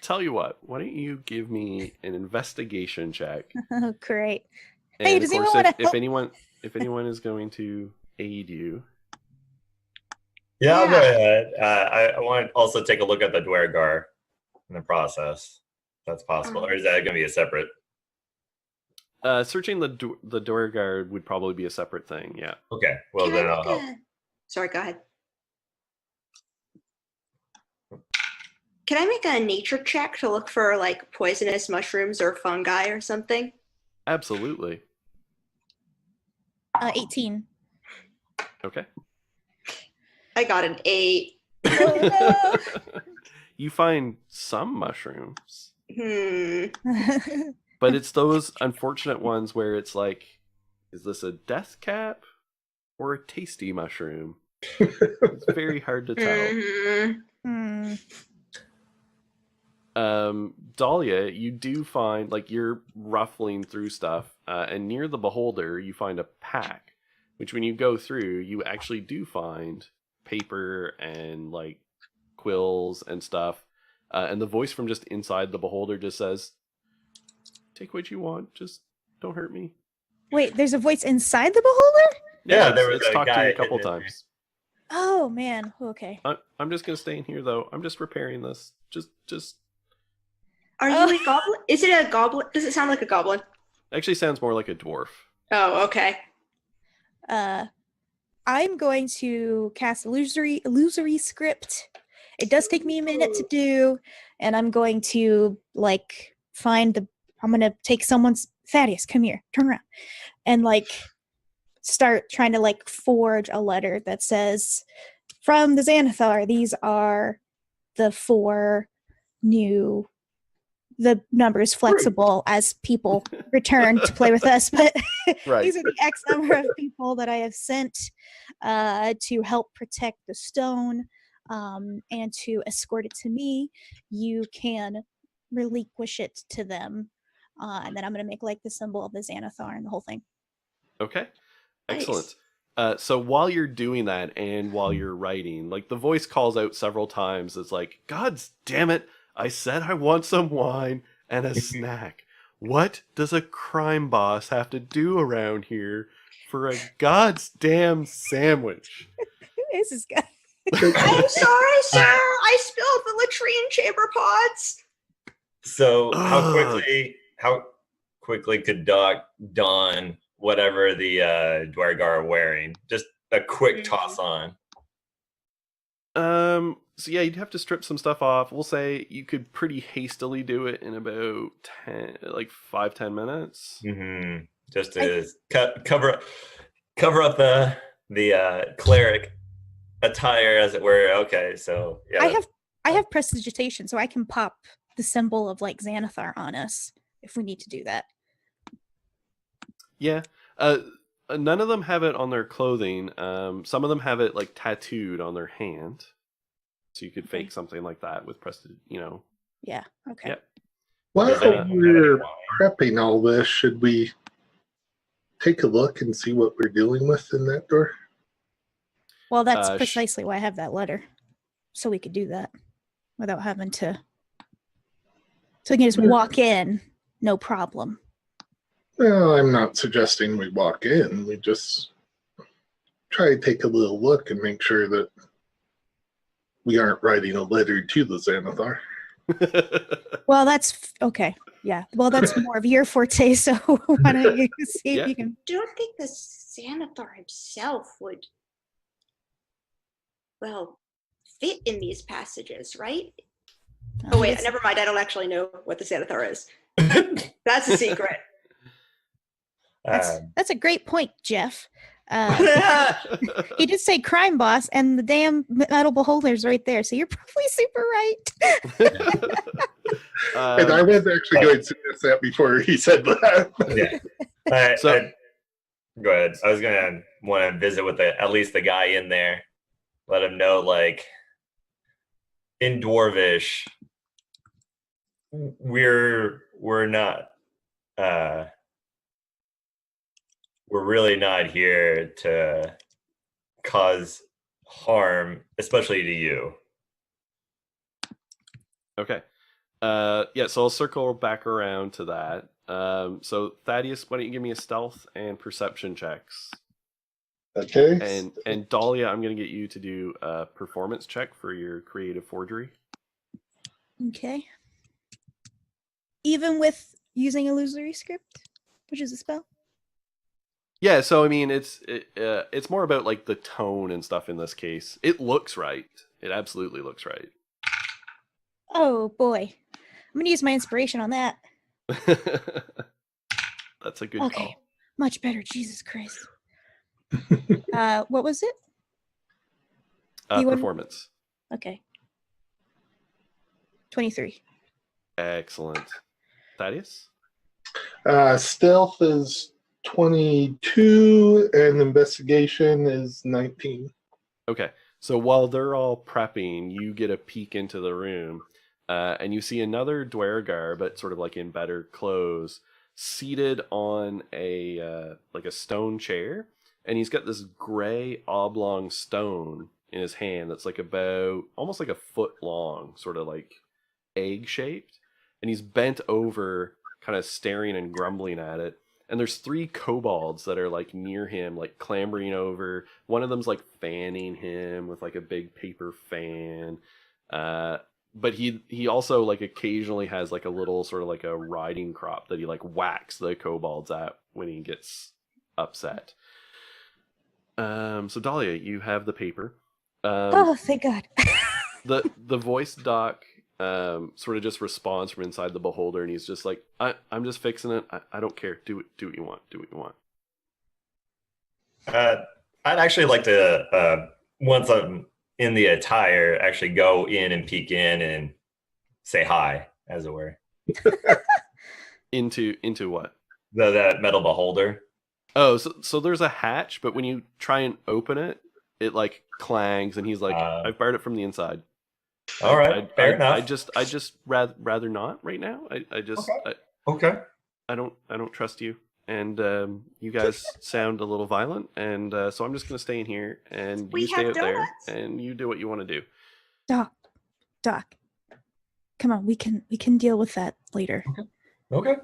Tell you what, why don't you give me an investigation check? Oh, great. And hey, does anyone want to help? If anyone is going to aid you. Yeah, I'll go ahead. I want to also take a look at the Dwergar in the process. If that's possible. Or is that going to be a separate? Searching the Dwergar would probably be a separate thing, yeah. Okay, well then I'll help. Sorry, go ahead. Can I make a nature check to look for poisonous mushrooms or fungi or something? Absolutely. 18. Okay. I got an 8. Oh, no. You find some mushrooms. But it's those unfortunate ones where it's like, is this a death cap or a tasty mushroom? It's very hard to tell. Dahlia, you do find, you're ruffling through stuff, and near the beholder, you find a pack, which when you go through, you actually do find paper and, quills and stuff. And the voice from just inside the beholder just says, "Take what you want, just don't hurt me." Wait, there's a voice inside the beholder? Yeah, there was it's a talked to guy me a couple hidden in there. times. Oh man. Okay. I'm just gonna stay in here though. I'm just repairing this. Just. Are you a goblin? Is it a goblin? Does it sound like a goblin? Actually, sounds more like a dwarf. Oh, okay. I'm going to cast illusory script. It does take me a minute to do, and I'm going to I'm gonna take someone's Thaddeus, come here, turn around, and start trying to forge a letter that says, from the Xanathar, these are the 4 new. The number is flexible as people return to play with us, but Right. these are the X number of people that I have sent to help protect the stone and to escort it to me. You can relinquish it to them, and then I'm going to make the symbol of the Xanathar and the whole thing. Okay. Nice. Excellent. So while you're doing that and while you're writing, the voice calls out several times. It's like, "God damn it. I said I want some wine and a snack. What does a crime boss have to do around here for a goddamn sandwich?" Who is this guy? I'm sorry, sir. I spilled the latrine chamber pods. So Ugh. how quickly could Doc don whatever the Dwargar are wearing? Just a quick toss on. So yeah, you'd have to strip some stuff off. We'll say you could pretty hastily do it in about 5-10 minutes. Mm-hmm. Just to cover up the cleric attire, as it were. Okay, so yeah. I have prestidigitation, so I can pop the symbol of Xanathar on us if we need to do that. Yeah. None of them have it on their clothing. Some of them have it tattooed on their hand. So you could fake something like that with Yeah. Okay. Yep. While we're prepping all this, should we take a look and see what we're dealing with in that door? Well, that's precisely why I have that letter, so we could do that without having to. So we can just walk in, no problem. Well, I'm not suggesting we walk in. We just try to take a little look and make sure that we aren't writing a letter to the Xanathar. Well, that's okay. Yeah. Well, that's more of your forte. So why don't you see if you can? I don't think the Xanathar himself would, fit in these passages, right? Oh wait, never mind. I don't actually know what the Xanathar is. That's a secret. That's a great point, Jeff. He did say crime boss, and the damn metal beholder's right there. So you're probably super right. And I was actually going to suggest that before he said that. Yeah. Go ahead. I was going to want to visit with at least the guy in there. Let him know, in Dwarvish, we're not. We're really not here to cause harm, especially to you. Okay. Yeah, so I'll circle back around to that. So Thaddeus, why don't you give me a stealth and perception checks? Okay. And Dahlia, I'm going to get you to do a performance check for your creative forgery. Okay. Even with using illusory script, which is a spell? Yeah, so I mean, it's more about the tone and stuff in this case. It looks right. It absolutely looks right. Oh boy, I'm gonna use my inspiration on that. That's a good call. Much better. Jesus Christ. What was it? Performance. Okay. 23. Excellent. Thaddeus? Stealth is 22 and investigation is 19. Okay. So while they're all prepping, you get a peek into the room, and you see another Dwargar, but sort of in better clothes, seated on a stone chair, and he's got this gray oblong stone in his hand that's about almost a foot long, sort of egg shaped, and he's bent over, kind of staring and grumbling at it. And there's 3 kobolds that are like near him, like clambering over. One of them's like fanning him with like a big paper fan. But he also like occasionally has like a little sort of like a riding crop that he like whacks the kobolds at when he gets upset. So Dahlia, you have the paper. Oh, thank God. the voice doc sort of just responds from inside the beholder, and he's just like, I'm just fixing it. I don't care. Do what you want. Do what you want. I'd actually like to once I'm in the attire, actually go in and peek in and say hi, as it were. Into what? The metal beholder. Oh, so there's a hatch, but when you try and open it, it like clangs, and he's like, I've barred it from the inside. All right, fair enough. I just rather not right now. I just okay. I don't trust you, and you guys sound a little violent, and so I'm just gonna stay in here, and you stay out there, and you do what you want to do. Doc, come on, we can deal with that later. Okay.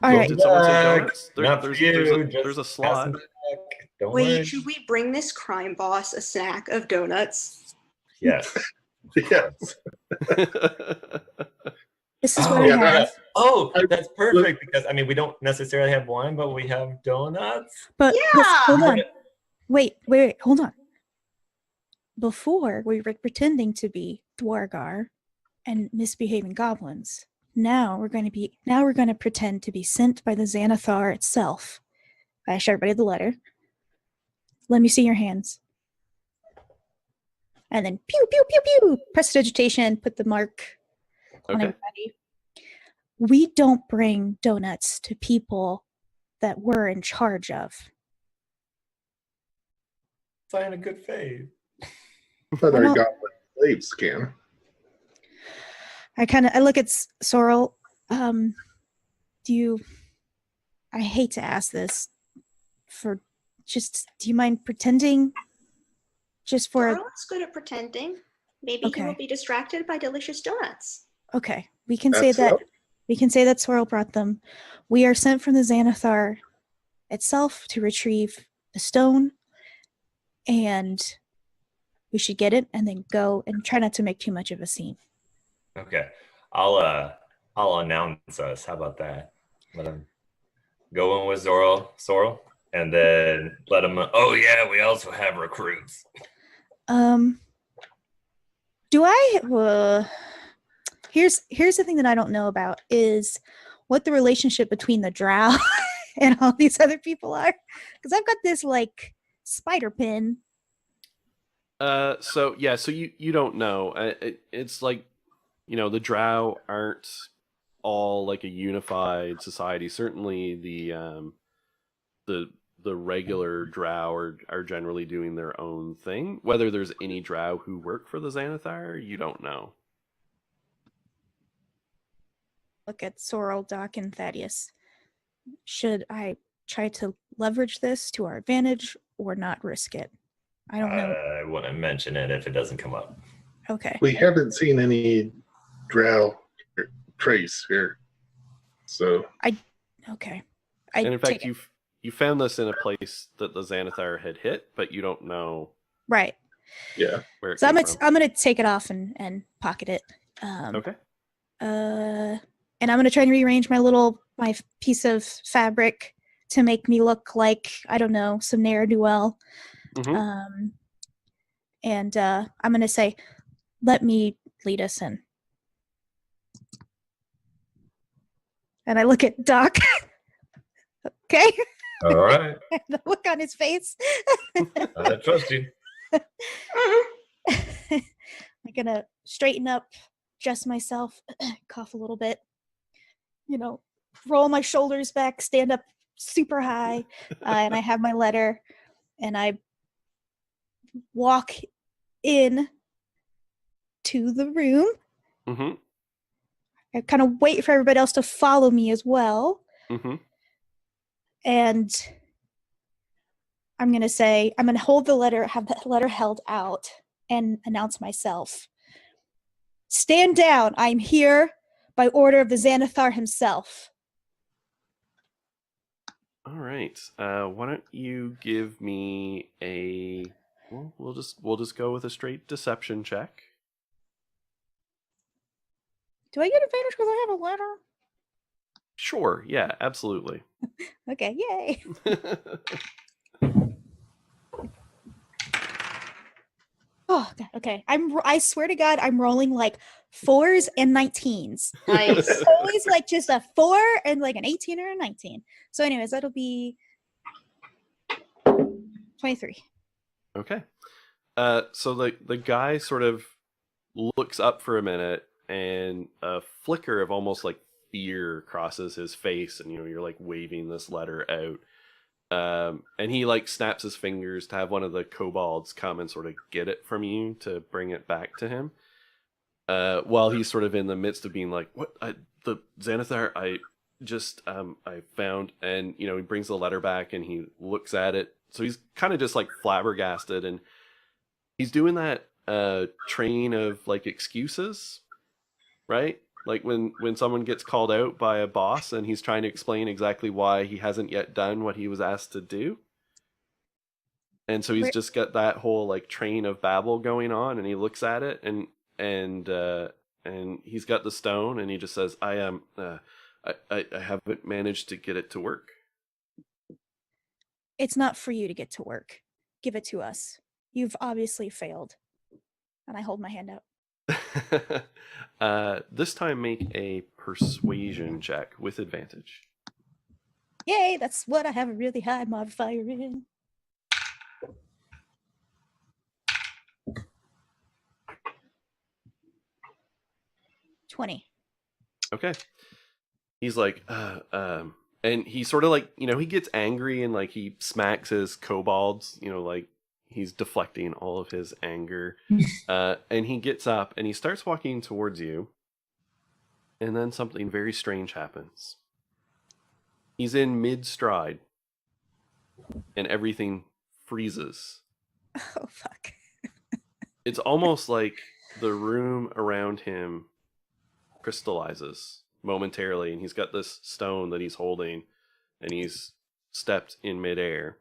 All right. Did someone say donuts? There's a slot. Wait, should we bring this crime boss a snack of donuts? Yes. Yes. This is what I have. That's perfect, because I mean we don't necessarily have wine, but we have donuts. But hold on. Wait, hold on. Before we were pretending to be Dwargar and misbehaving goblins. Now we're going to pretend to be sent by the Xanathar itself. I show everybody the letter. Let me see your hands. And then pew, pew, pew, pew. Prestidigitation, put the mark on everybody. We don't bring donuts to people that we're in charge of. Sign of good faith. But our goblin slaves can. I look at Sorrel. I hate to ask this, do you mind pretending just for... Sorrel's good at pretending. Maybe he will be distracted by delicious donuts. Okay, we can say that Sorrel brought them. We are sent from the Xanathar itself to retrieve the stone, and we should get it and then go and try not to make too much of a scene. Okay, I'll announce us. How about that? Let him go in with Sorrel, and then let him. Oh yeah, we also have recruits. Here's the thing that I don't know about is what the relationship between the drow and all these other people are, because I've got this like spider pin. So you don't know. It's like, the drow aren't all like a unified society. Certainly the regular drow are generally doing their own thing. Whether there's any drow who work for the Xanathar, you don't know. Look at Sorrel, Doc, and Thaddeus. Should I try to leverage this to our advantage or not risk it? I don't know. I wouldn't mention it if it doesn't come up. Okay. We haven't seen any drow trace here, so. Okay. And in fact, you found this in a place that the Xanathar had hit, but you don't know. Right. Yeah. Where it So came I'm gonna take it off and pocket it. Okay. And I'm gonna try and rearrange my piece of fabric to make me look like, I don't know, some ne'er-do-well. Mm-hmm. And I'm gonna say, let me lead us in. And I look at Doc. Okay. All right. The look on his face. I trust you. I'm gonna straighten up, adjust myself, cough a little bit, roll my shoulders back, stand up super high, and I have my letter, and I walk in to the room. Mm-hmm. I kind of wait for everybody else to follow me as well. Mm-hmm. And I'm going to hold the letter, have the letter held out, and announce myself. Stand down. I'm here by order of the Xanathar himself. All right. Why don't you give me a? Well, we'll just go with a straight deception check. Do I get advantage because I have a letter? Sure. Yeah. Absolutely. Okay, yay. Oh, God, okay. I swear to God, I'm rolling like 4s and 19s. Nice. It's always like just a 4 and like an 18 or a 19. So anyways, that'll be 23. Okay. So the guy sort of looks up for a minute, and a flicker of almost like fear crosses his face, and you're like waving this letter out. And he like snaps his fingers to have one of the kobolds come and sort of get it from you to bring it back to him. While he's sort of in the midst of being like, "What? The Xanathar? I found," and he brings the letter back and he looks at it. So he's kind of just like flabbergasted, and he's doing that train of like excuses, right? Like when someone gets called out by a boss and he's trying to explain exactly why he hasn't yet done what he was asked to do. And so he's just got that whole like train of babble going on, and he looks at it and he's got the stone, and he just says, I haven't managed to get it to work. It's not for you to get to work. Give it to us. You've obviously failed. And I hold my hand out. This time make a persuasion check with advantage. Yay, that's what I have a really high modifier in. $20. Okay. He's like, and he sort of like, he gets angry and like he smacks his kobolds, like he's deflecting all of his anger. And he gets up and he starts walking towards you. And then something very strange happens. He's in mid-stride. And everything freezes. Oh, fuck. It's almost like the room around him crystallizes momentarily. And he's got this stone that he's holding. And he's stepped in midair.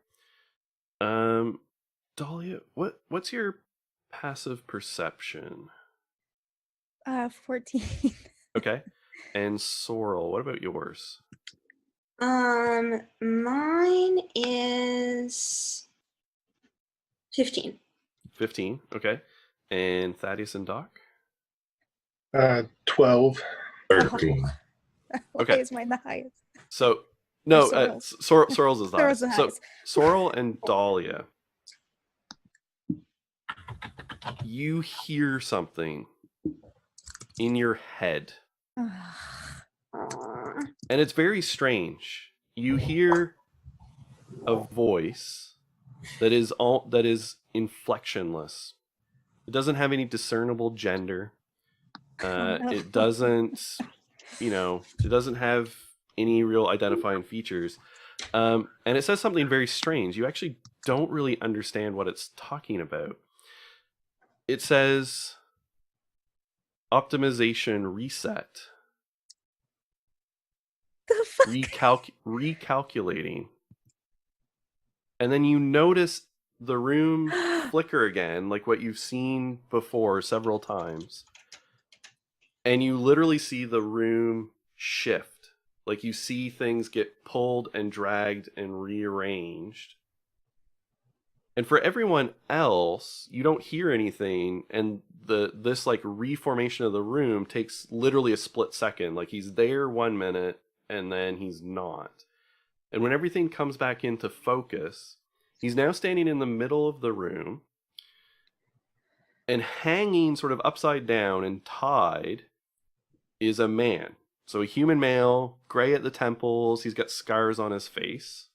Dahlia, what's your passive perception? 14. Okay. And Sorrel, what about yours? Mine is 15. 15, okay. And Thaddeus and Doc? 12. 13. Why Okay. is mine the highest? So, no, Sorrel's. Sorrel's is the Sorrel's highest. the So, highest. Sorrel and Dahlia, you hear something in your head. And it's very strange. You hear a voice that is inflectionless. It doesn't have any discernible gender. It doesn't, it doesn't have any real identifying features. And it says something very strange. You actually don't really understand what it's talking about. It says optimization reset. The fuck? Recalculating. And then you notice the room flicker again, like what you've seen before several times. And you literally see the room shift. Like you see things get pulled and dragged and rearranged. And for everyone else, you don't hear anything, and this like reformation of the room takes literally a split second. Like he's there 1 minute and then he's not. And when everything comes back into focus, he's now standing in the middle of the room, and hanging sort of upside down and tied is a man. So a human male, gray at the temples, he's got scars on his face.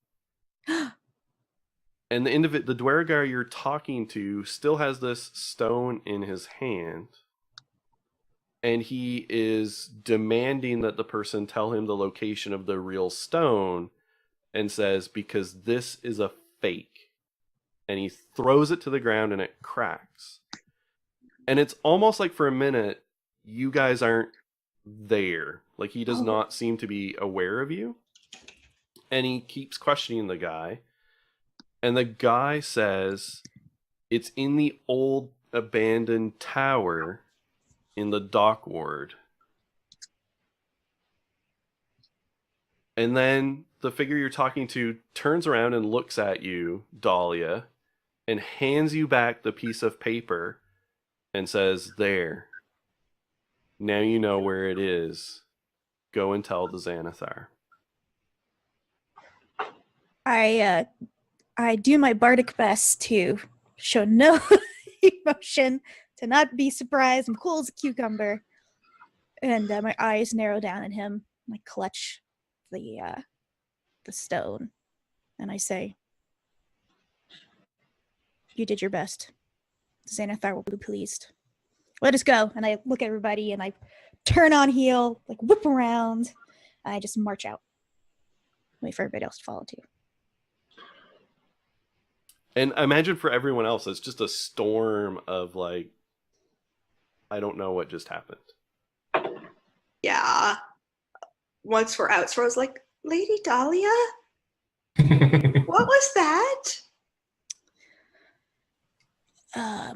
And the Dwergar you're talking to still has this stone in his hand. And he is demanding that the person tell him the location of the real stone, and says, because this is a fake. And he throws it to the ground and it cracks. And it's almost like for a minute, you guys aren't there. Like, he does not seem to be aware of you. And he keeps questioning the guy. And the guy says it's in the old abandoned tower in the dock ward. And then the figure you're talking to turns around and looks at you, Dahlia, and hands you back the piece of paper and says, "There. Now you know where it is. Go and tell the Xanathar." I do my bardic best to show no emotion, to not be surprised. I'm cool as a cucumber, and my eyes narrow down at him. I clutch the stone, and I say, "You did your best. Xanathar will be pleased. Let us go." And I look at everybody, and I turn on heel, like whip around, and I just march out. Wait for everybody else to follow too. And I imagine for everyone else, it's just a storm of like, I don't know what just happened. Yeah. Once we're out, so I was like, Lady Dahlia? What was that? I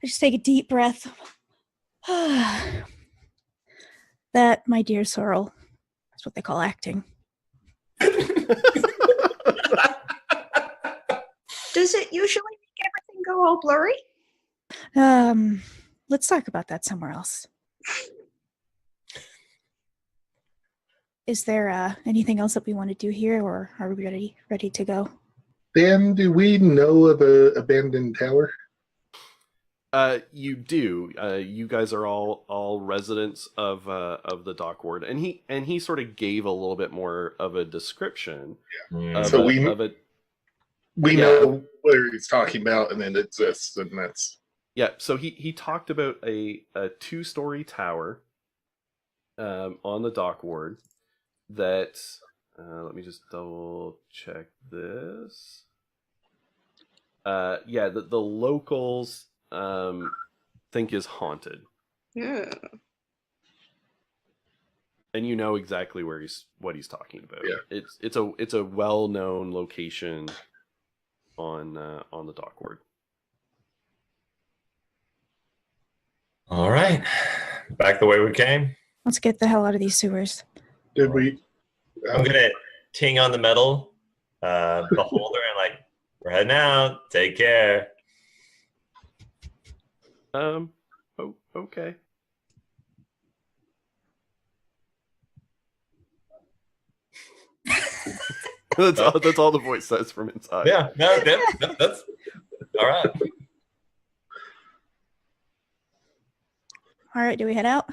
just take a deep breath. That, my dear Sorrel, that's what they call acting. Does it usually make everything go all blurry? Let's talk about that somewhere else. Is there anything else that we want to do here, or are we ready to go? Dan, do we know of a abandoned tower? You do. You guys are all residents of the dock ward, and he sort of gave a little bit more of a description. Yeah. Of So we Yeah. know what he's talking about, and it exists, and that's... Yeah, so he talked about a 2-story tower on the dock ward that, let me just double check this. Yeah, the locals think is haunted. Yeah. And you know exactly what he's talking about. Yeah. It's a well-known location on the dock ward. All right, back the way we came. Let's get the hell out of these sewers. Did we... I'm gonna ting on the metal beholder and like, we're heading out. Take care. Oh, okay. That's all the voice says from inside. Yeah, no, that's all right. All right, do we head out?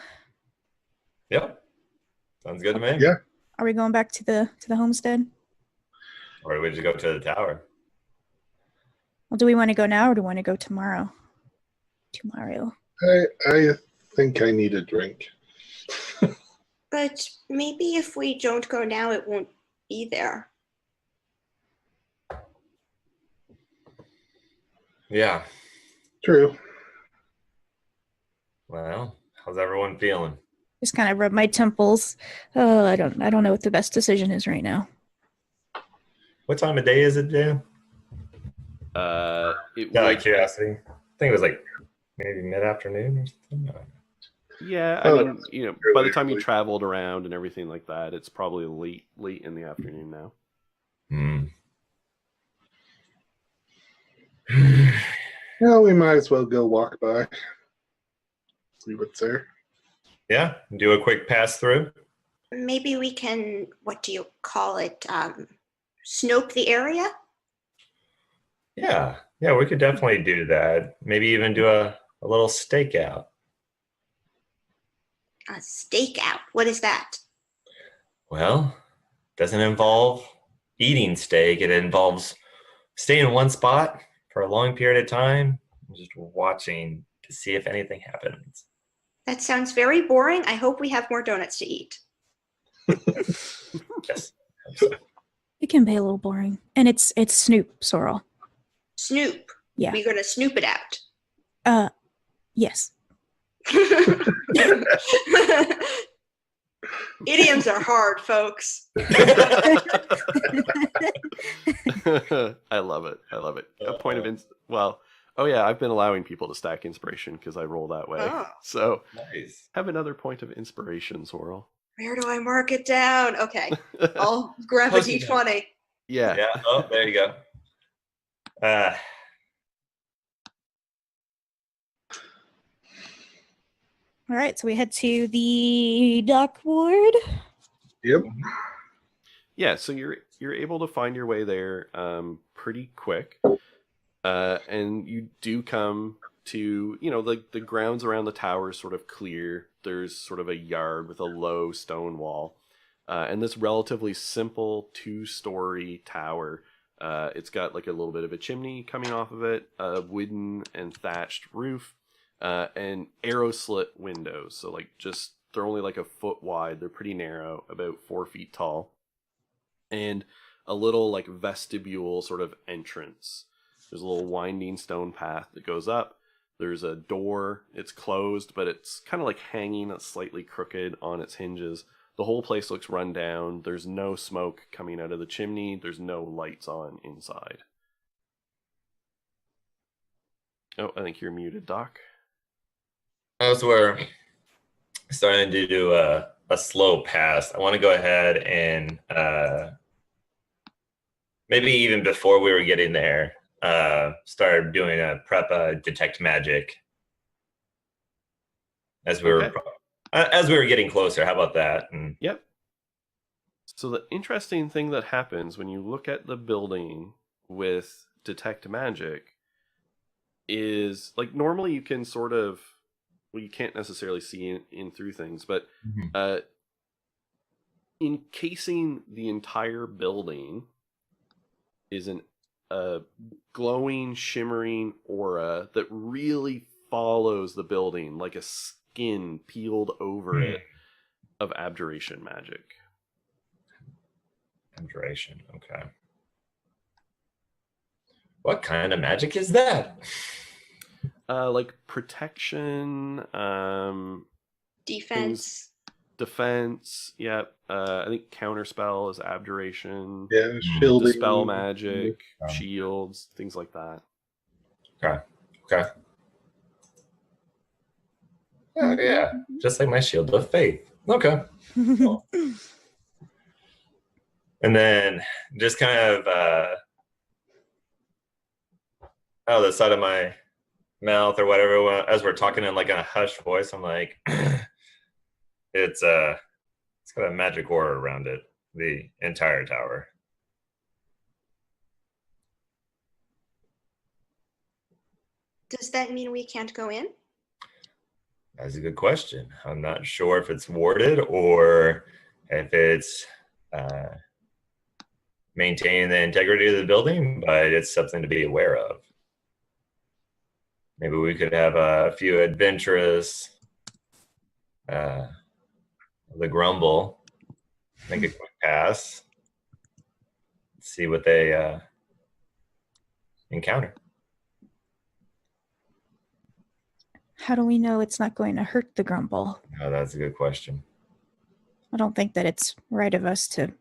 Yep, sounds good to me. Yeah. Are we going back to the homestead? Or do we just go to the tower? Well, do we want to go now, or do we want to go tomorrow? Tomorrow. I think I need a drink. But maybe if we don't go now, it won't be there. Yeah. True. Well, how's everyone feeling? Just kind of rub my temples. Oh, I don't know what the best decision is right now. What time of day is it, Dan? It Out would- of curiosity. I think it was like maybe mid-afternoon or something. Yeah, I mean, you know, by the time you traveled around and everything like that, it's probably late in the afternoon now. Well, we might as well go walk by. See what's there. Yeah, do a quick pass through. Maybe we can, what do you call it, snope the area? Yeah, we could definitely do that. Maybe even do a little stakeout. A stakeout. What is that? Well, doesn't involve eating steak. It involves staying in one spot for a long period of time and just watching to see if anything happens. That sounds very boring. I hope we have more donuts to eat. Yes. It can be a little boring, and it's Snoop Sorrel. Snoop. Yeah. We're going to snoop it out. Yes. Idioms are hard, folks. I love it. I love it. A point of oh yeah, I've been allowing people to stack inspiration because I roll that way. Oh. So Nice. have another point of inspiration, Sorrel. Where do I mark it down? Okay, I'll grab a Post-it note. d20. Yeah. Yeah. Oh, there you go. All right, so we head to the dock ward. Yep. Yeah, so you're able to find your way there pretty quick. And you do come to, the grounds around the tower is sort of clear. There's sort of a yard with a low stone wall. And this relatively simple 2-story tower. It's got like a little bit of a chimney coming off of it, a wooden and thatched roof, and arrow slit windows. So they're only like a foot wide. They're pretty narrow, about 4 feet tall. And a little like vestibule sort of entrance. There's a little winding stone path that goes up. There's a door. It's closed, but it's kind of like hanging. It's slightly crooked on its hinges. The whole place looks run down. There's no smoke coming out of the chimney. There's no lights on inside. Oh, I think you're muted, Doc. As we're starting to do a slow pass, I want to go ahead and maybe even before we were getting there, start doing a prep detect magic as we were getting closer. How about that? Yep. So the interesting thing that happens when you look at the building with detect magic is like normally you can sort of, well, you can't necessarily see in through things, but encasing the entire building is a glowing, shimmering aura that really follows the building like a skin peeled over it of abjuration magic. Abjuration, okay. What kind of magic is that? Like protection, Defense. Defense, yep. I think counterspell is abjuration. Yeah, shielding. Dispel magic, shields, things like that. Okay. Oh, yeah, just like my shield of faith. Okay. Cool. And then just kind of out of the side of my mouth or whatever, as we're talking in like a hushed voice, I'm like, it's got a magic aura around it, the entire tower. Does that mean we can't go in? That's a good question. I'm not sure if it's warded or if it's maintaining the integrity of the building, but it's something to be aware of. Maybe we could have a few adventurous the grumble, make a quick pass, see what they encounter. How do we know it's not going to hurt the grumble? Oh, that's a good question. I don't think that it's right of us to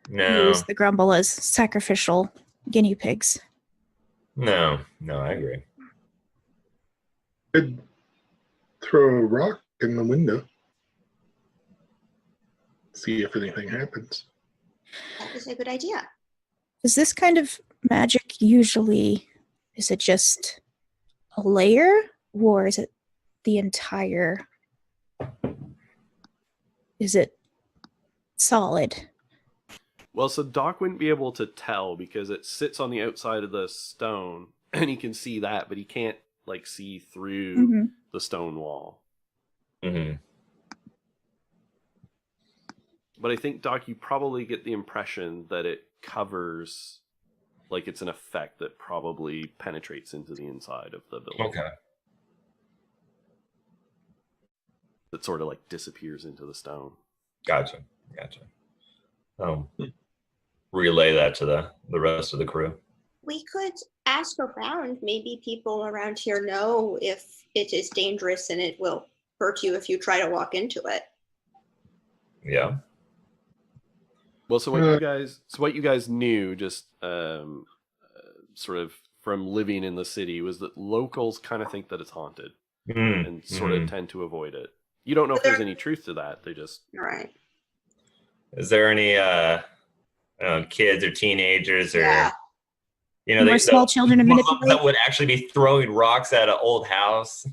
No, use the grumble as sacrificial guinea pigs. no, I agree. Could throw a rock in the window. See if anything happens. That is a good idea. Is this kind of magic usually, is it just a layer or is it the entire, is it solid? Well, so Doc wouldn't be able to tell because it sits on the outside of the stone and he can see that, but he can't like see through the stone wall. Mm-hmm. But I think, Doc, you probably get the impression that it covers, like it's an effect that probably penetrates into the inside of the building. Okay. That sort of like disappears into the stone. Gotcha. Relay that to the rest of the crew. We could ask around. Maybe people around here know if it is dangerous and it will hurt you if you try to walk into it. Yeah. Well, so what you guys knew, just sort of from living in the city, was that locals kind of think that it's haunted and sort of tend to avoid it. You don't know if there's any truth to that. They just Right. Is there any kids or teenagers or More small children to manipulate? that would actually be throwing rocks at an old house?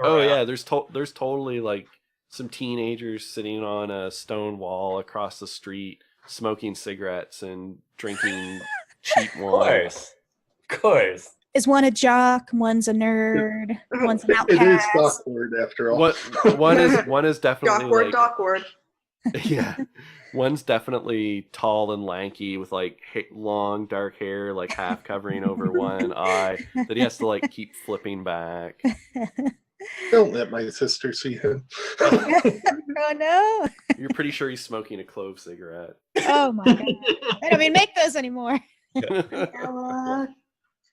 Oh around? yeah, there's totally like some teenagers sitting on a stone wall across the street, smoking cigarettes and drinking cheap wine. Of course. Is one a jock? One's a nerd. One's an It is outcast. awkward after all. One is definitely Awkward. Yeah, one's definitely tall and lanky with like long dark hair, like half covering over one eye that he has to like keep flipping back. Don't let my sister see him. Oh no! You're pretty sure he's smoking a clove cigarette. Oh my god! I don't even make those anymore. Ella.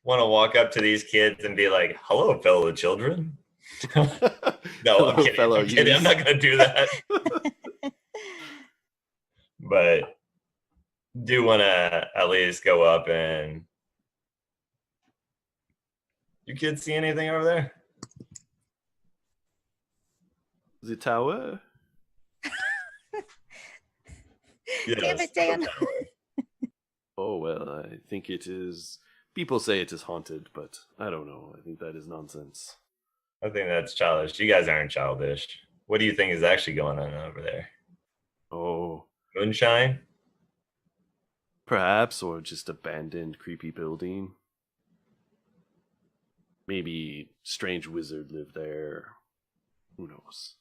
Want to walk up to these kids and be like, "Hello, fellow children." No, I'm kidding. Fellow I'm kidding. I'm not going to do that. But do want to at least go up and. You kids see anything over there? The tower? Damn it, Dan. Oh well, I think it is. People say it is haunted, but I don't know. I think that is nonsense. I think that's childish. You guys aren't childish. What do you think is actually going on over there? Oh, Moonshine? perhaps, or just abandoned, creepy building. Maybe strange wizard lived there. Who knows?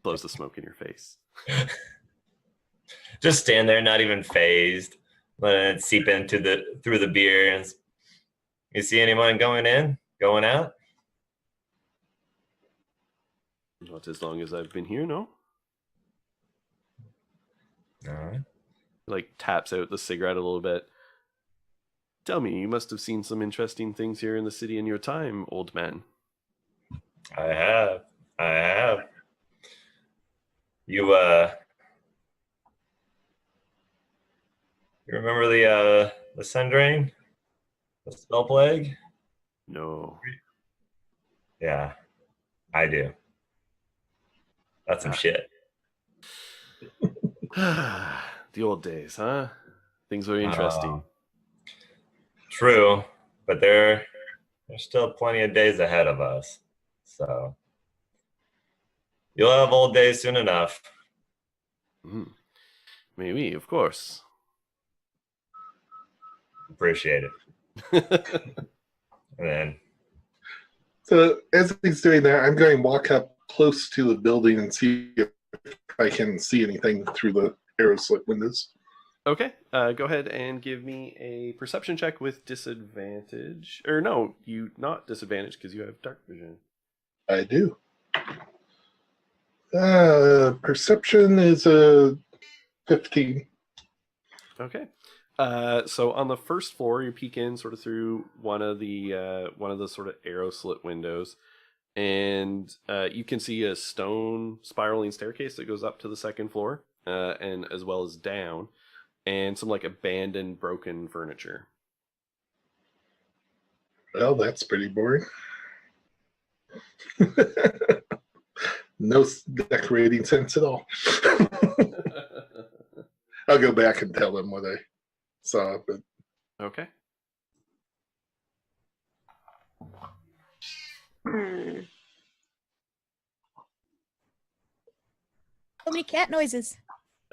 Blows the smoke in your face. Just stand there, not even phased, letting it seep into through the beer. And you see anyone going in, going out? Not as long as I've been here, no. All right. Like taps out the cigarette a little bit. Tell me, you must have seen some interesting things here in the city in your time, old man. I have. You remember the sun drain? The spell plague? No. Yeah, I do. That's some shit. The old days, huh? Things were interesting. True, but there's still plenty of days ahead of us. So you'll have old days soon enough. Maybe, of course. Appreciate it. And then So as he's doing that, I'm going to walk up close to the building and see if I can see anything through the arrow slit windows. Okay, go ahead and give me a perception check with disadvantage. Or no, not disadvantage because you have dark vision. I do. Perception is a 15. Okay. So on the first floor, you peek in sort of through one of the sort of arrow slit windows, and you can see a stone spiraling staircase that goes up to the second floor, and as well as down, and some like abandoned, broken furniture. Well, that's pretty boring. No decorating sense at all. I'll go back and tell them what I saw, but Okay. So many cat noises.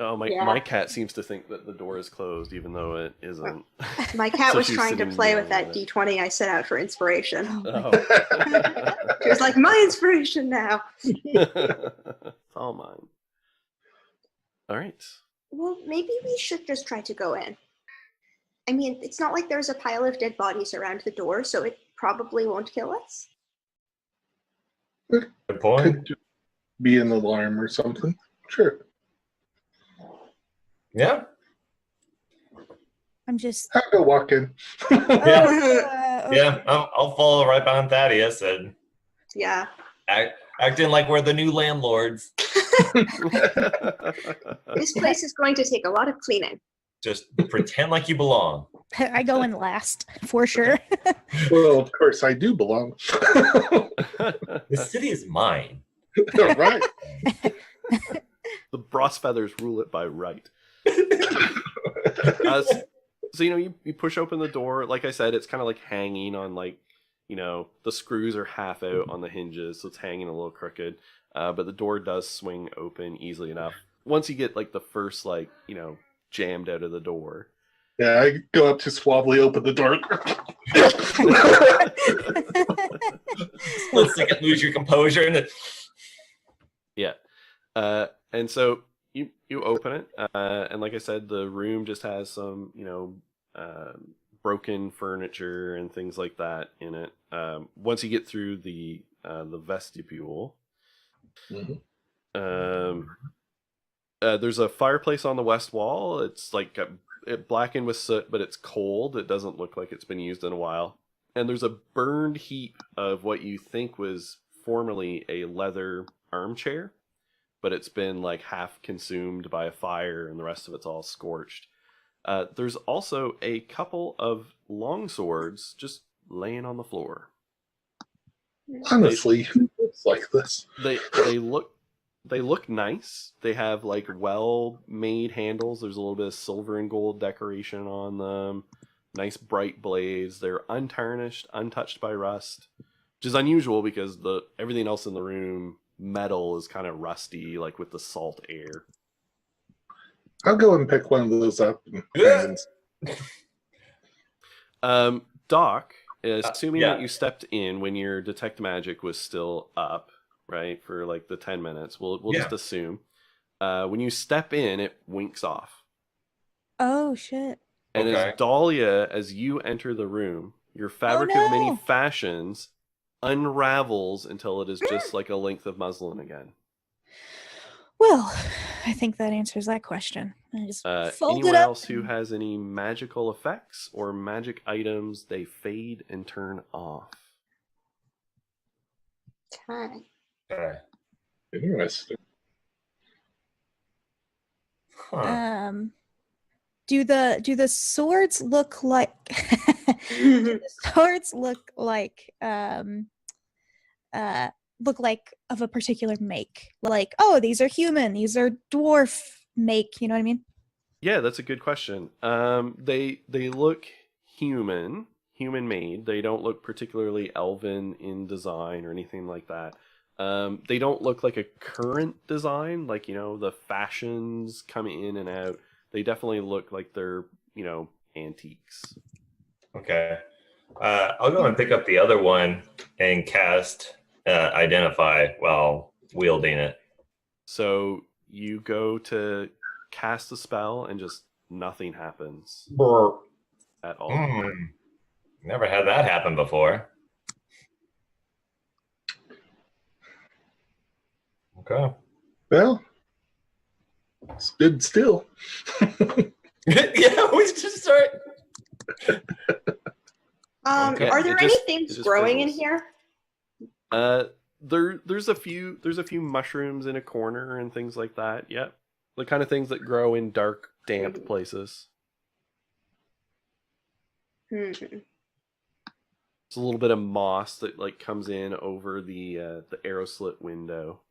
Oh, my cat seems to think that the door is closed, even though it isn't. My cat So was she's trying to sitting play down with that with it. D20 I set out for inspiration. Oh. She was like, my inspiration now. It's all mine. All right. Well, maybe we should just try to go in. I mean, it's not like there's a pile of dead bodies around the door, so it probably won't kill us. good point. could just be an alarm or something. Sure. Yeah. I'm just. I'll go walk in. Yeah. Yeah, I'll follow right behind Thaddeus and Yeah. acting like we're the new landlords. This place is going to take a lot of cleaning. Just pretend like you belong. I go in last for sure. Well, of course, I do belong. The city is mine. Right. The Bros Feathers rule it by right. So you push open the door. Like I said, it's kind of like hanging on the screws are half out on the hinges, so it's hanging a little crooked. But the door does swing open easily enough. Once you get the first jammed out of the door. Yeah, I go up to suavely open the door. Split second, lose your composure, and then... Yeah, and so you open it, and like I said, the room just has some broken furniture and things like that in it. Once you get through the vestibule, there's a fireplace on the west wall. It's it blackened with soot, but it's cold. It doesn't look like it's been used in a while. And there's a burned heap of what you think was formerly a leather armchair, but it's been half consumed by a fire, and the rest of it's all scorched. There's also a couple of long swords just laying on the floor. Honestly, who looks like this? They look nice. They have well-made handles. There's a little bit of silver and gold decoration on them. Nice bright blades. They're untarnished, untouched by rust, which is unusual because everything else in the room, metal, is kind of rusty, with the salt air. I'll go and pick one of those up. Doc, assuming that you stepped in when your detect magic was still up, right, for the 10 minutes, we'll just assume. When you step in, it winks off. Oh shit. And as Dahlia, as you enter the room, your fabric of many fashions unravels until it is just a length of muslin again. Well, I think that answers that question. I just fold anyone it up. else who has any magical effects or magic items, they fade and turn off. Okay. Interesting. Huh. Do the swords look like do the swords look like of a particular make? These are human, these are dwarf make, you know what I mean? Yeah, that's a good question. They look human made. They don't look particularly elven in design or anything like that. They don't look like a current design, the fashions coming in and out. They definitely look like they're, antiques. Okay. I'll go and pick up the other one and cast Identify while wielding it. So you go to cast a spell and just nothing happens at all. Never had that happen before. Okay. Well, stood still. Yeah, we just start. Are there any things growing in here? There's a few mushrooms in a corner and things like that. Yeah, the kind of things that grow in dark, damp places. It's a little bit of moss that comes in over the arrow slit window.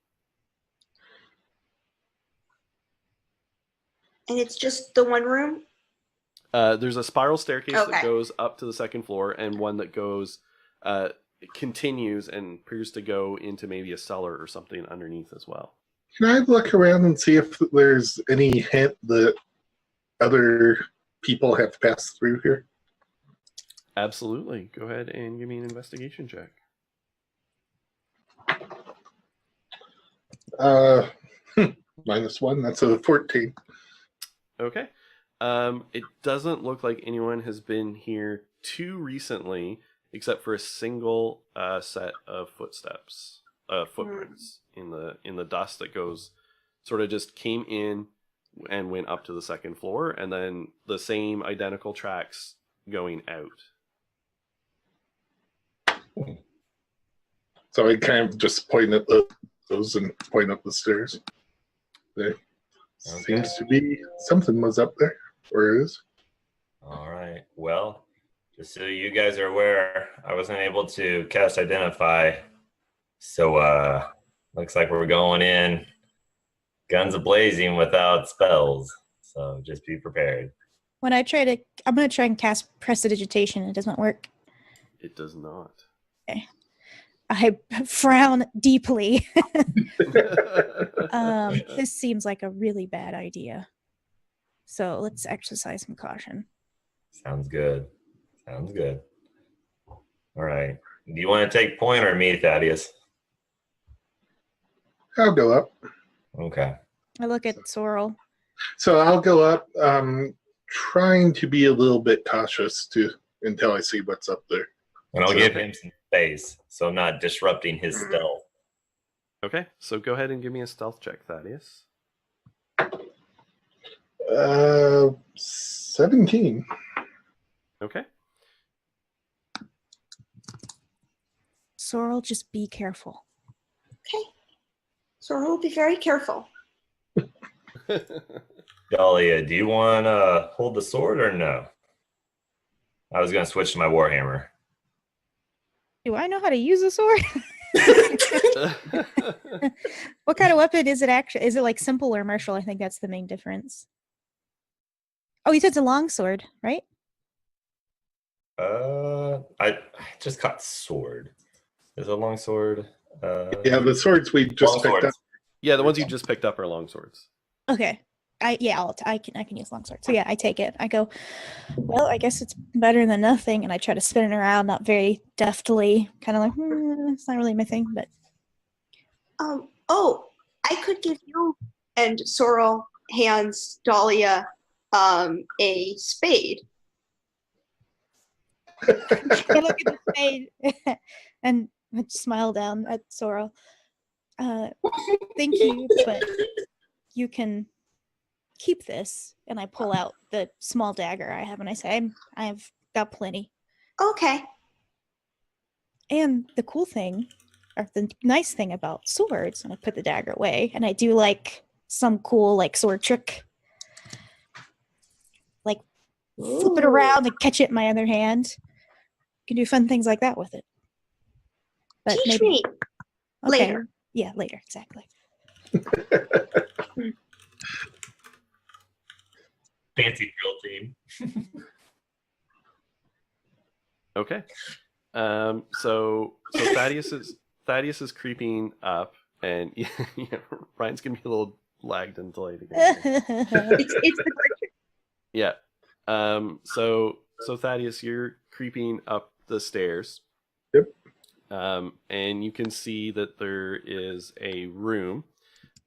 And it's just the one room? There's a spiral staircase that Okay. goes up to the second floor, and one that goes continues and appears to go into maybe a cellar or something underneath as well. Can I look around and see if there's any hint that other people have passed through here? Absolutely. Go ahead and give me an investigation check. -1. That's a 14. Okay. It doesn't look like anyone has been here too recently, except for a single set of footprints in the dust that goes, sort of just came in and went up to the second floor, and then the same identical tracks going out. So I kind of just point at those and point up the stairs. There seems to be something was up there, or is. All right. Well, just so you guys are aware, I wasn't able to cast Identify. So looks like we're going in guns a-blazing without spells. So just be prepared. When I'm going to try and cast Prestidigitation. It doesn't work. It does not. Okay. I frown deeply. This seems like a really bad idea. So let's exercise some caution. Sounds good. Sounds good. All right. Do you want to take point or me, Thaddeus? I'll go up. Okay. I look at Sorrel. So I'll go up, trying to be a little bit cautious until I see what's up there. And I'll give him some space, so I'm not disrupting his stealth. Okay, so go ahead and give me a stealth check, Thaddeus. 17. Okay. Sorrel, just be careful. Okay. Sorrel will be very careful. Dahlia, do you want to hold the sword or no? I was going to switch to my Warhammer. Do I know how to use a sword? What kind of weapon is it actually? Is it like simple or martial? I think that's the main difference. Oh, you said it's a long sword, right? I just caught sword. Is it a long sword? Yeah, the swords we just long picked swords. up. Yeah, the ones you just picked up are long swords. Okay. I can use longsword. So yeah, I take it. I go, well, I guess it's better than nothing, and I try to spin it around, not very deftly, kind of like it's not really my thing, but Oh, I could give you and Sorrel hands Dahlia a spade. I look at the spade and I smile down at Sorrel. Thank you, but you can keep this. And I pull out the small dagger I have, and I say, I've got plenty. Okay. And the cool thing, or the nice thing about swords, and I put the dagger away, and I do like some cool like sword trick. Like flip it around and catch it in my other hand. You can do fun things like that with it. But Teach maybe me okay. later. Yeah, later, exactly. Fancy drill team. Okay. So Thaddeus is creeping up, and Ryan's gonna be a little lagged and delayed again. It's the great. Yeah. So Thaddeus, you're creeping up the stairs. Yep. And you can see that there is a room,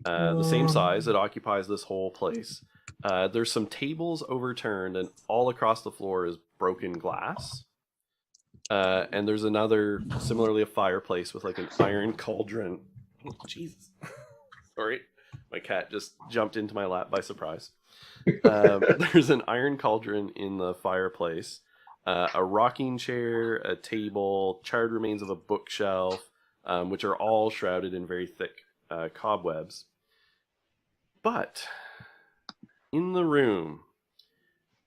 the same size. It occupies this whole place. There's some tables overturned, and all across the floor is broken glass. And there's another, similarly a fireplace with like an iron cauldron. Oh, Jesus. Sorry. My cat just jumped into my lap by surprise. There's an iron cauldron in the fireplace, a rocking chair, a table, charred remains of a bookshelf, which are all shrouded in very thick cobwebs. But in the room,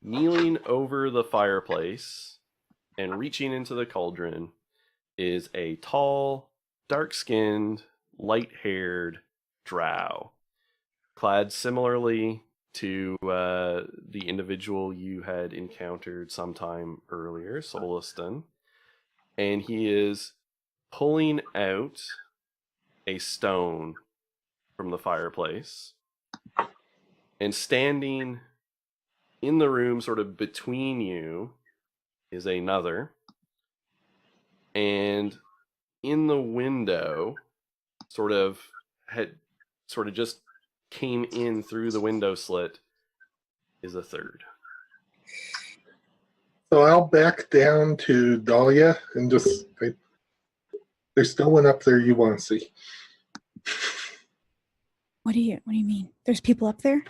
kneeling over the fireplace and reaching into the cauldron, is a tall, dark-skinned, light-haired drow, clad similarly to the individual you had encountered sometime earlier, Soliston. And he is pulling out a stone from the fireplace, and standing in the room sort of between you is another, and in the window sort of just came in through the window slit is a third. So I'll back down to Dahlia and just there's no one up there you want to see. What do you mean? There's people up there?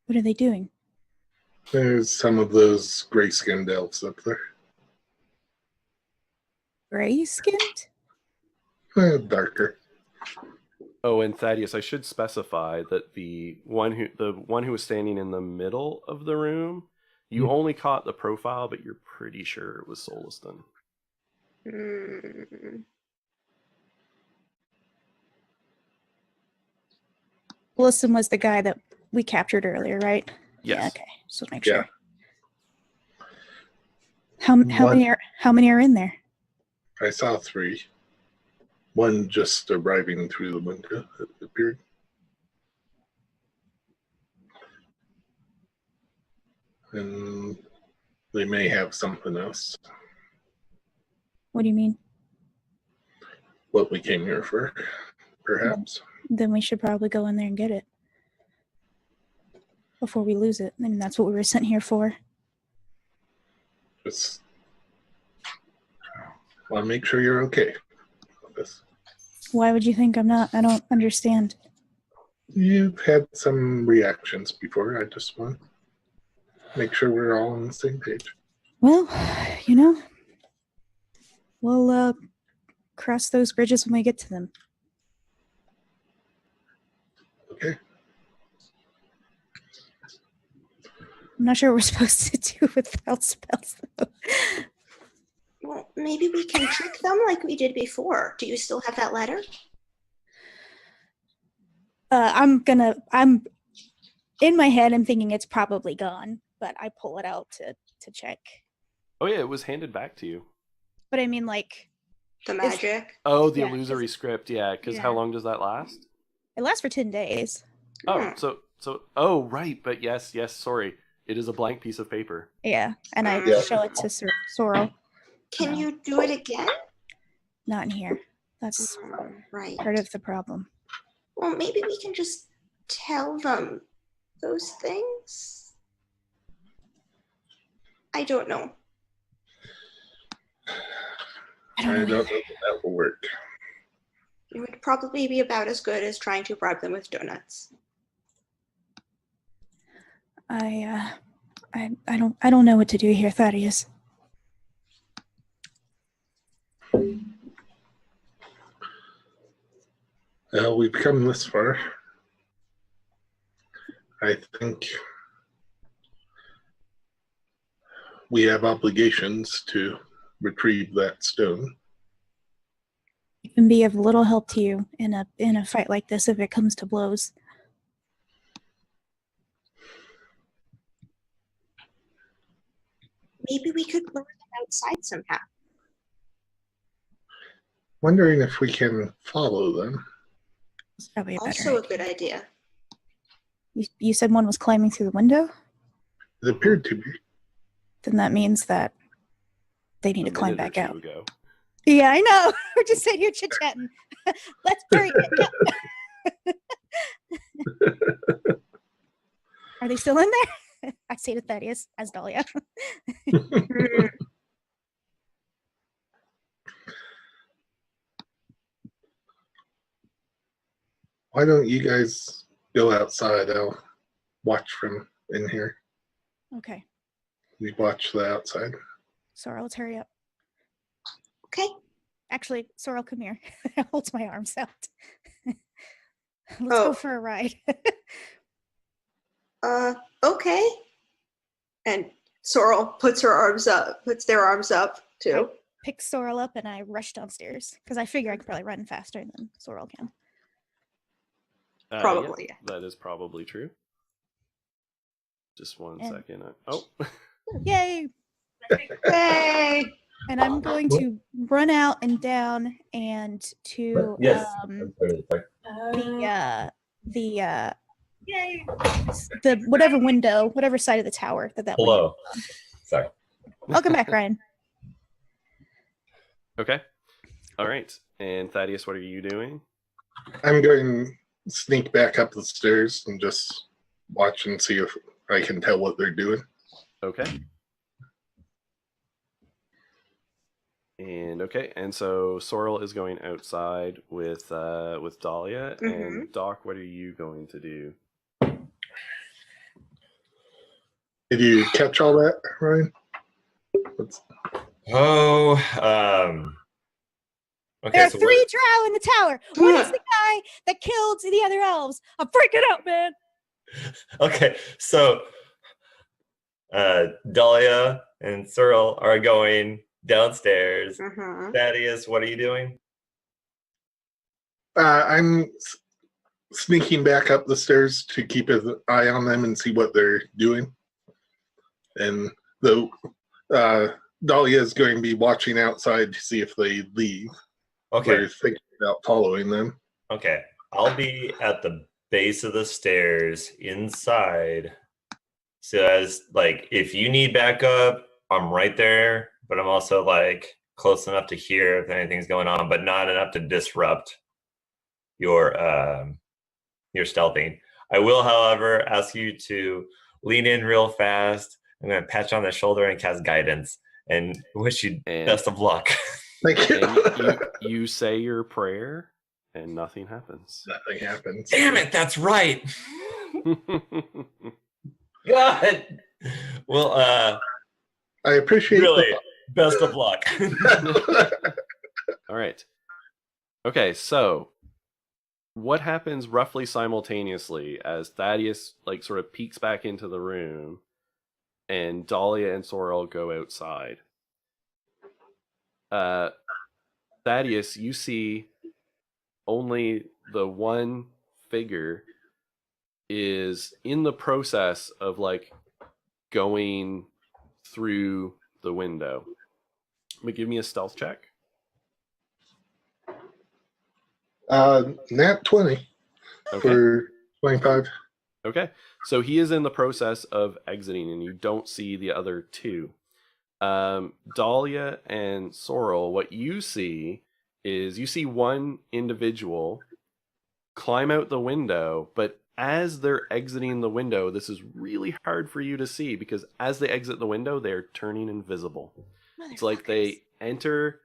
What are they doing? There's some of those gray-skinned elves up there. Gray skinned? Darker. Oh, and Thaddeus, I should specify that the one who was standing in the middle of the room, you only caught the profile, but you're pretty sure it was Soliston. Wilson was the guy that we captured earlier, right? Yes. Yeah, okay. So make sure. How many are in there? I saw 3. One just arriving through the window, it appeared. And they may have something else. What do you mean? What we came here for, perhaps. Then we should probably go in there and get it before we lose it. I mean, that's what we were sent here for. Just want to make sure you're okay with this. Why would you think I'm not? I don't understand. You've had some reactions before. I just want to make sure we're all on the same page. Well, you know, we'll cross those bridges when we get to them. Okay. I'm not sure what we're supposed to do without spells, though. Well, maybe we can trick them like we did before. Do you still have that letter? I'm in my head, I'm thinking it's probably gone, but I pull it out to check. Oh yeah, it was handed back to you. But I mean, like... The magic? Oh, the illusory script, yeah, because Yeah. how long does that last? It lasts for 10 days. Oh, oh, right, but yes, sorry. It is a blank piece of paper. Yeah, and I show it to Sorrel. Can you do it again? Not in here. That's right. part of the problem. Well, maybe we can just tell them those things? I don't know. I don't know if that will work. It would probably be about as good as trying to bribe them with donuts. I don't know what to do here, Thaddeus. Well, we've come this far. I think we have obligations to retrieve that stone. It can be of little help to you in a fight like this if it comes to blows. Maybe we could lure them outside somehow. Wondering if we can follow them. It's probably a better Also a idea. good idea. You said one was climbing through the window? It appeared to be. Then that means that they need A to climb minute or back two out. ago. Yeah, I know. We're just sitting here chit-chatting. Let's hurry. Are they still in there? I say to Thaddeus as Dahlia. Why don't you guys go outside? I'll watch from in here. Okay. You watch the outside. Sorrel, let's hurry up. Okay. Actually, Sorrel, come here. Holds my arms out. Let's go for a ride. Okay. And Sorrel puts their arms up too. Pick Sorrel up and I rush downstairs because I figure I could probably run faster than Sorrel can. Probably. Yeah, that is probably true. Just one second. Oh. Yay! Yay! And I'm going to run out and down and to the whatever window, whatever side of the tower that Hello. Sorry. Welcome back, Ryan. Okay. All right. And Thaddeus, what are you doing? I'm going to sneak back up the stairs and just watch and see if I can tell what they're doing. Okay. And so Sorrel is going outside with Dahlia, and Doc, what are you going to do? Did you catch all that, Ryan? Okay, There are so 3 drow in the tower. One is the guy that killed the other elves. I'm freaking out, man. okay, so Dahlia and Cyril are going downstairs. Mhm. Thaddeus, what are you doing? I'm sneaking back up the stairs to keep an eye on them and see what they're doing. And Dahlia is going to be watching outside to see if they leave. Okay. We're thinking about following them. Okay. I'll be at the base of the stairs inside. So as like if you need backup, I'm right there, but I'm also like close enough to hear if anything's going on, but not enough to disrupt your stealthing. I will, however, ask you to lean in real fast. I'm going to pat you on the shoulder and cast guidance and wish you best of luck. Thank you. And you say your prayer and nothing happens. Nothing happens. Damn it, that's right. God. Well, I appreciate really best of luck. All right. Okay, so what happens roughly simultaneously as Thaddeus like sort of peeks back into the room and Dahlia and Sorrel go outside? Thaddeus, you see only the one figure is in the process of like going through the window. But give me a stealth check. Nat 20 for 25. Okay, so he is in the process of exiting, and you don't see the other two. Dahlia and Sorrel, what you see is you see one individual climb out the window, but as they're exiting the window, this is really hard for you to see because as they exit the window, they're turning invisible. It's like they enter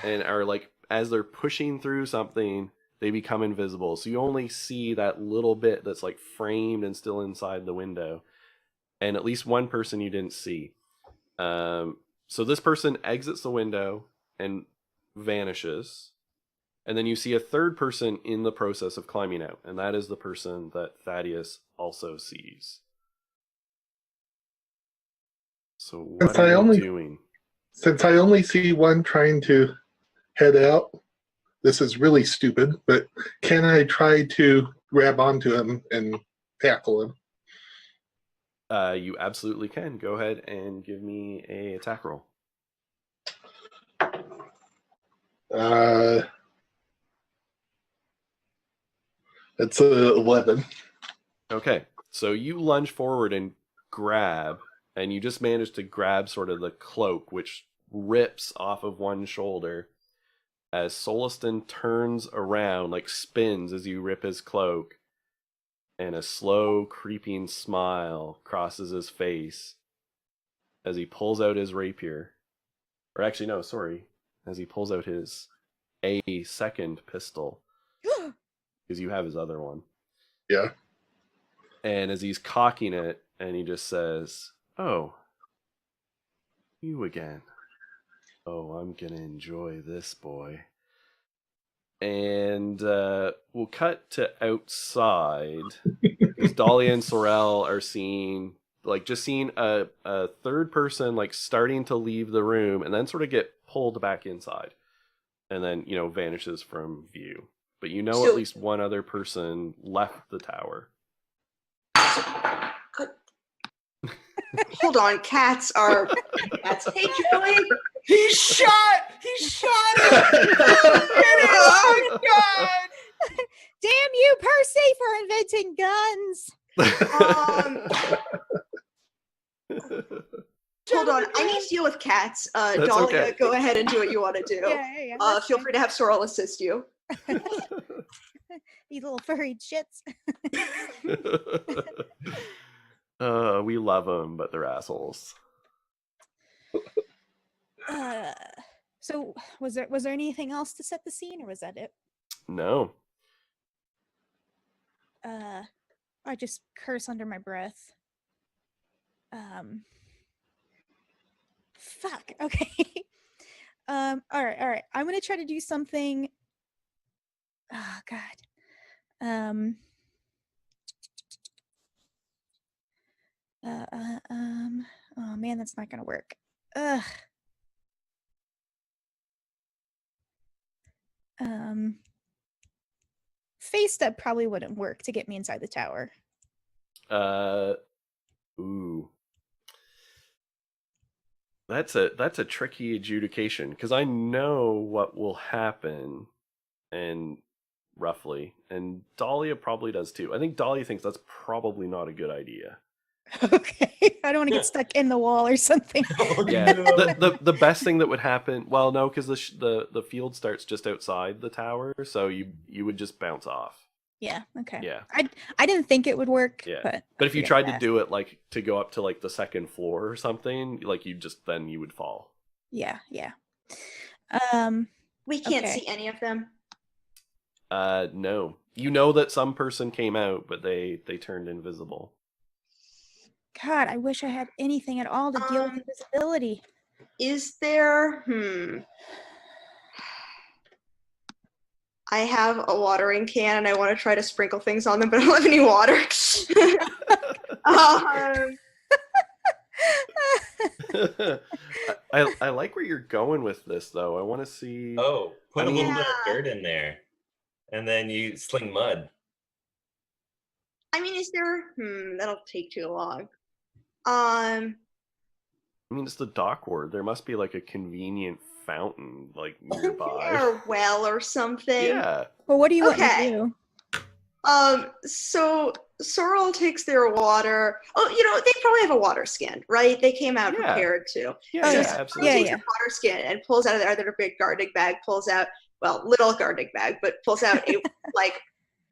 and are like, as they're pushing through something, they become invisible. So you only see that little bit that's like framed and still inside the window. And at least one person you didn't see. So this person exits the window and vanishes. And then you see a third person in the process of climbing out. And that is the person that Thaddeus also sees. So what are you doing? Since I only see one trying to head out, this is really stupid, but can I try to grab onto him and tackle him? You absolutely can. Go ahead and give me a attack roll. It's 11. Okay, so you lunge forward and grab, and you just manage to grab sort of the cloak, which rips off of one shoulder as Soliston turns around, like spins as you rip his cloak, and a slow, creeping smile crosses his face as he pulls out his rapier. Or actually, no, sorry. As he pulls out his second pistol. Because you have his other one. Yeah. And as he's cocking it, and he just says, "Oh, you again. Oh, I'm gonna enjoy this, boy." And we'll cut to outside because Dahlia and Sorrel are seeing a third person like starting to leave the room and then sort of get pulled back inside and then vanishes from view. But at least one other person left the tower. Hold on, cats. Hey, Joey. He shot it! Oh my God! Damn you, Percy, for inventing guns. Hold on, I need to deal with cats. Dahlia, okay. Go ahead and do what you want to do. Yeah, feel free to have Sorrel assist you. These little furry shits. We love them, but they're assholes. So was there anything else to set the scene, or was that it? No. I just curse under my breath. Fuck. Okay. All right. I'm gonna try to do something. Oh God. Oh man, that's not gonna work. Ugh. Face step probably wouldn't work to get me inside the tower. Ooh. That's a tricky adjudication because I know what will happen, and roughly, and Dahlia probably does too. I think Dahlia thinks that's probably not a good idea. Okay, I don't want to get stuck in the wall or something. Yeah, the best thing that would happen. Well, no, because the field starts just outside the tower, so you would just bounce off. Yeah. Okay. Yeah. I didn't think it would work. Yeah. But if you tried to do it like to go up to like the second floor or something, like you would fall. Yeah. We can't Okay. see any of them. No. You know that some person came out, but they turned invisible. God, I wish I had anything at all to deal with invisibility. Is there? I have a watering can and I want to try to sprinkle things on them, but I don't have any water. I like where you're going with this, though. I want to see. Oh, put a little bit of Yeah. dirt in there, and then you sling mud. I mean, is there? That'll take too long. I mean, it's the dock ward. There must be like a convenient fountain like nearby. Or a well or something. Yeah. Well, what do you want me Okay. to do? So Sorrel takes their water. Oh, they probably have a water skin, right? They came out Yeah. prepared to. Yeah, Oh, yeah, yeah. absolutely. Takes a water skin and pulls out of their big gardening bag, little gardening bag, but pulls out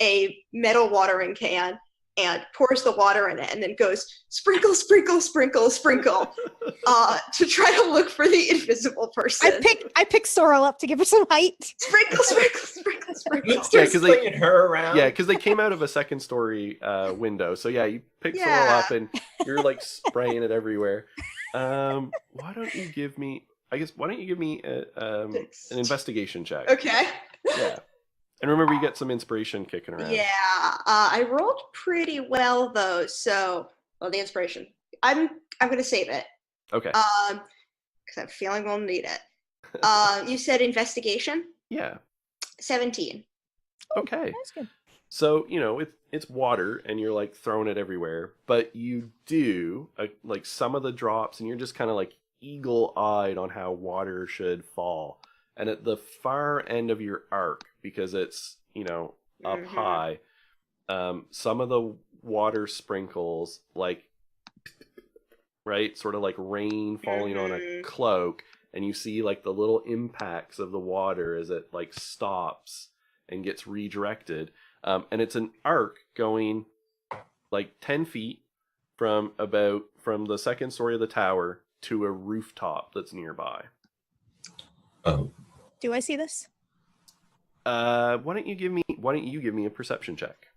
a metal watering can and pours the water in it and then goes sprinkle, sprinkle, sprinkle, sprinkle to try to look for the invisible person. I pick Sorrel up to give her some height. Sprinkle, sprinkle, sprinkle, sprinkle. Let's start 'cause slinging her around. Yeah, because they came out of a second story window. So yeah, you pick Sorrel up and you're like spraying it everywhere. Why don't you give me an investigation check? Okay. Yeah. And remember, you get some inspiration kicking around. Yeah, I rolled pretty well though. So, the inspiration. I'm gonna save it. Okay. Because I'm feeling we'll need it. You said investigation. Yeah. 17. Okay. That's good. So it's water, and you're like throwing it everywhere, but you do like some of the drops, and you're just kind of like eagle-eyed on how water should fall. And at the far end of your arc, because it's up high, some of the water sprinkles right, sort of like rain falling on a cloak, and you see like the little impacts of the water as it like stops and gets redirected. And it's an arc going like 10 feet from the second story of the tower to a rooftop that's nearby. Oh. Do I see this? Why don't you give me a perception check?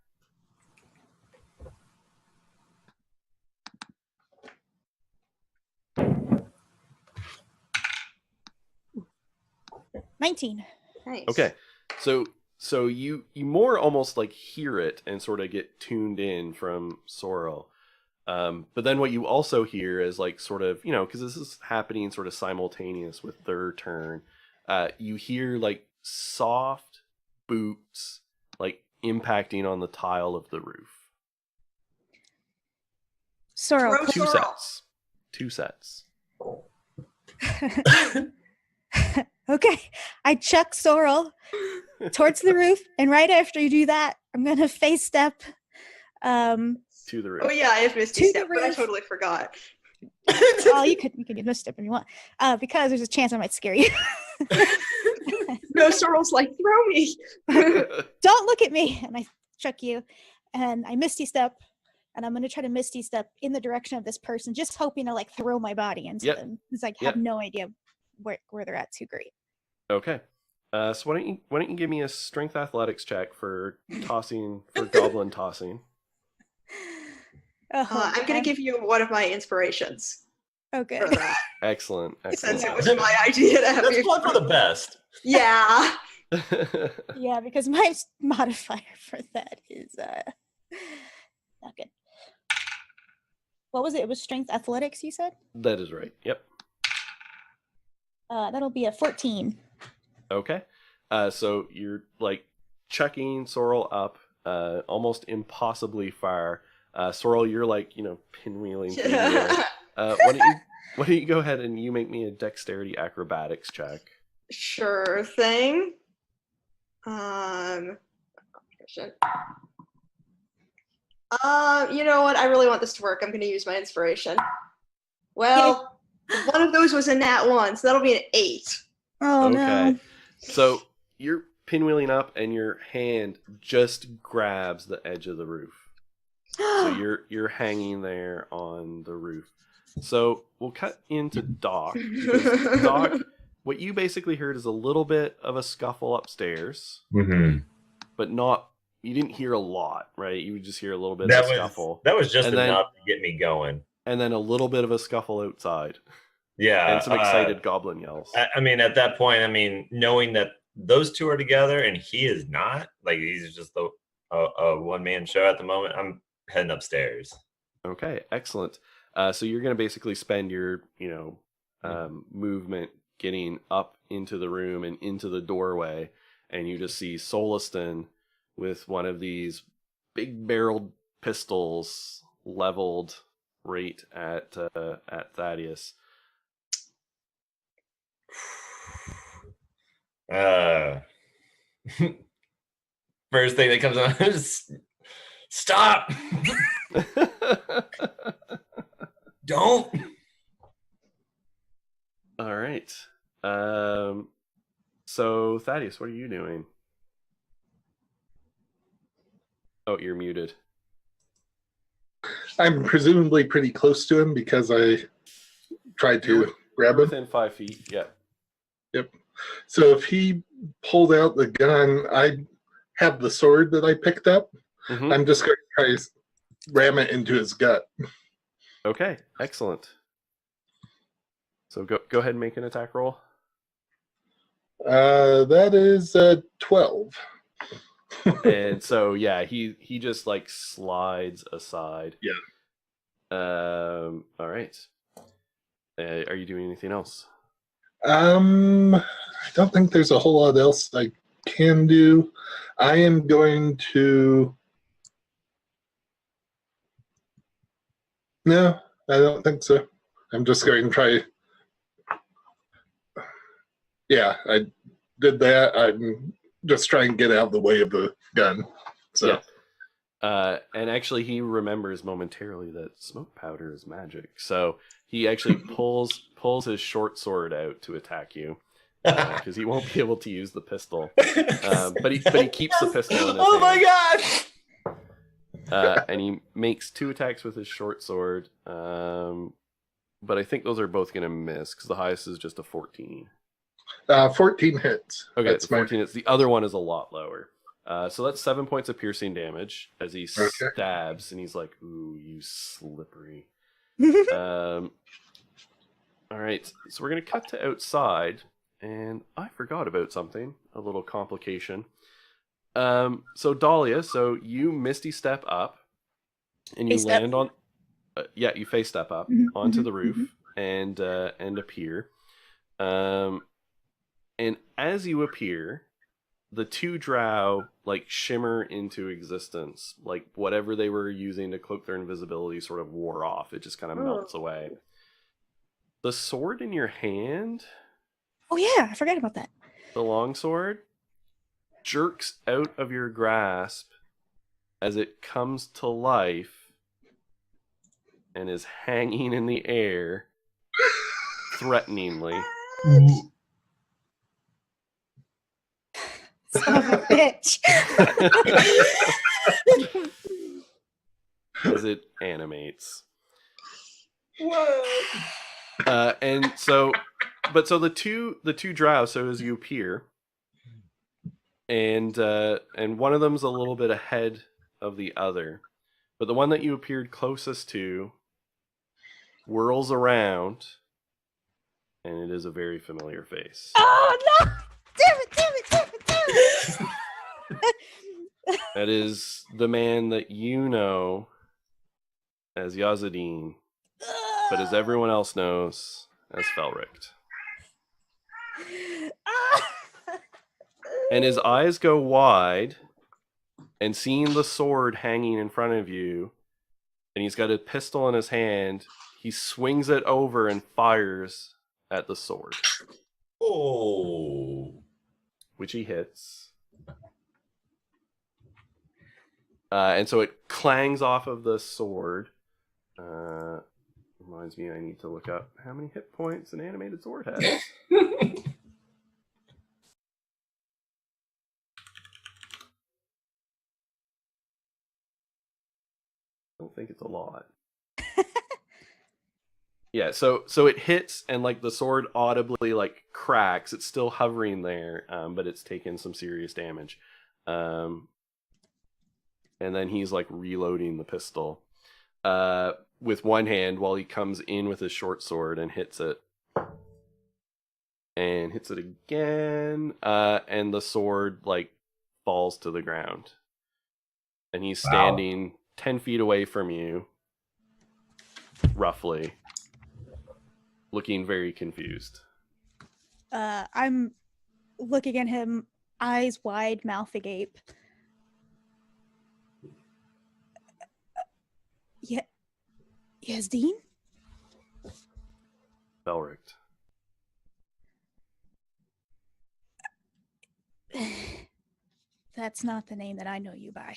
$19. Nice. Okay, so you more almost like hear it and sort of get tuned in from Sorrel. But then what you also hear is like sort of, because this is happening sort of simultaneous with their turn, you hear like soft boots like impacting on the tile of the roof. Sorrel. Throw Two sets. Okay. I chuck Sorrel towards the roof, and right after you do that, I'm gonna face step. To the roof. Oh yeah, I have Misty To the Step, but I roof. totally forgot. Oh, you can get no step if you want, because there's a chance I might scare you. No, Sorrel's like, throw me. Don't look at me, and I chuck you, and I misty step, and I'm gonna try to misty step in the direction of this person, just hoping to like throw my body into Yep. them, because I Yep. have no idea where they're at. Too great. Okay. So why don't you give me a strength athletics check for goblin tossing? Oh, I'm gonna give you one of my inspirations. Okay. for that. Excellent. Since it Excellent. was my idea to have Let's you. play for the best. Yeah. Yeah, because my modifier for that is not good. What was it? It was strength athletics, you said? That is right. Yep. That'll be a 14. Okay. So you're like chucking Sorrel up almost impossibly far. Sorrel, you're like, pinwheeling through the air. Why don't you go ahead and you make me a dexterity acrobatics check? Sure thing. You know what? I really want this to work. I'm going to use my inspiration. Well, one of those was a nat 1, so that'll be an 8. Oh, Okay. no. So you're pinwheeling up and your hand just grabs the edge of the roof. So you're hanging there on the roof. So we'll cut into Doc. Because Doc, what you basically heard is a little bit of a scuffle upstairs, but you didn't hear a lot, right? You would just hear a little bit of a scuffle. That was just And then- enough to get me going. And then a little bit of a scuffle outside. Yeah. And some excited goblin yells. I mean, at that point, knowing that those two are together and he is not, like he's just a one-man show at the moment, I'm heading upstairs. Okay, excellent. So you're going to basically spend your, movement getting up into the room and into the doorway, and you just see Soliston with one of these big-barreled pistols leveled right at Thaddeus. First thing that comes on is stop. Don't. All right. So Thaddeus, what are you doing? Oh, you're muted. I'm presumably pretty close to him because I tried to grab him. Within 5 feet, yeah. Yep. So if he pulled out the gun, I have the sword that I picked up. Mm-hmm. I'm just going to try to ram it into his gut. Okay, excellent. So go ahead and make an attack roll. That is 12. And so yeah, he just like slides aside. Yeah. All right. Are you doing anything else? I don't think there's a whole lot else I can do. I am going to. No, I don't think so. I'm just going to try. Yeah, I did that. I'm just trying to get out of the way of the gun. So. Yeah. And actually, he remembers momentarily that smoke powder is magic. So he actually pulls his short sword out to attack you because he won't be able to use the pistol. But he keeps the pistol in his hand. Oh my god! And he makes 2 attacks with his short sword. But I think those are both going to miss because the highest is just a 14. 14 hits. Okay, That's 14 hits. The other one is a lot lower. So that's 7 points of piercing damage as he stabs, and he's like, "Ooh, you slippery." All right, so we're gonna cut to outside, and I forgot about something. A little complication. So Dahlia, so you misty step up, and you land on. You face step up onto the roof and appear. And as you appear, the 2 drow like shimmer into existence. Like whatever they were using to cloak their invisibility sort of wore off. It just kind of melts away. The sword in your hand. Oh yeah, I forgot about that. The longsword jerks out of your grasp as it comes to life and is hanging in the air threateningly. Son of a bitch. As it animates. What? And so the two drow, so as you appear, and one of them's a little bit ahead of the other, but the one that you appeared closest to whirls around, and it is a very familiar face. Oh no! Damn it! That is the man that you know as Yazadin, but as everyone else knows as Felrict. And his eyes go wide, and seeing the sword hanging in front of you, and he's got a pistol in his hand, he swings it over and fires at the sword. Oh. Which he hits. And so it clangs off of the sword. Reminds me I need to look up how many hit points an animated sword has. I don't think it's a lot. Yeah, so it hits and like the sword audibly like cracks. It's still hovering there, but it's taken some serious damage. And then he's like reloading the pistol with one hand while he comes in with his short sword and hits it. And hits it again, and the sword like falls to the ground. And he's standing 10 feet away from you, roughly, looking very confused. I'm looking at him, eyes wide, mouth agape. Yeah, Yazdeen? Felrict. That's not the name that I know you by.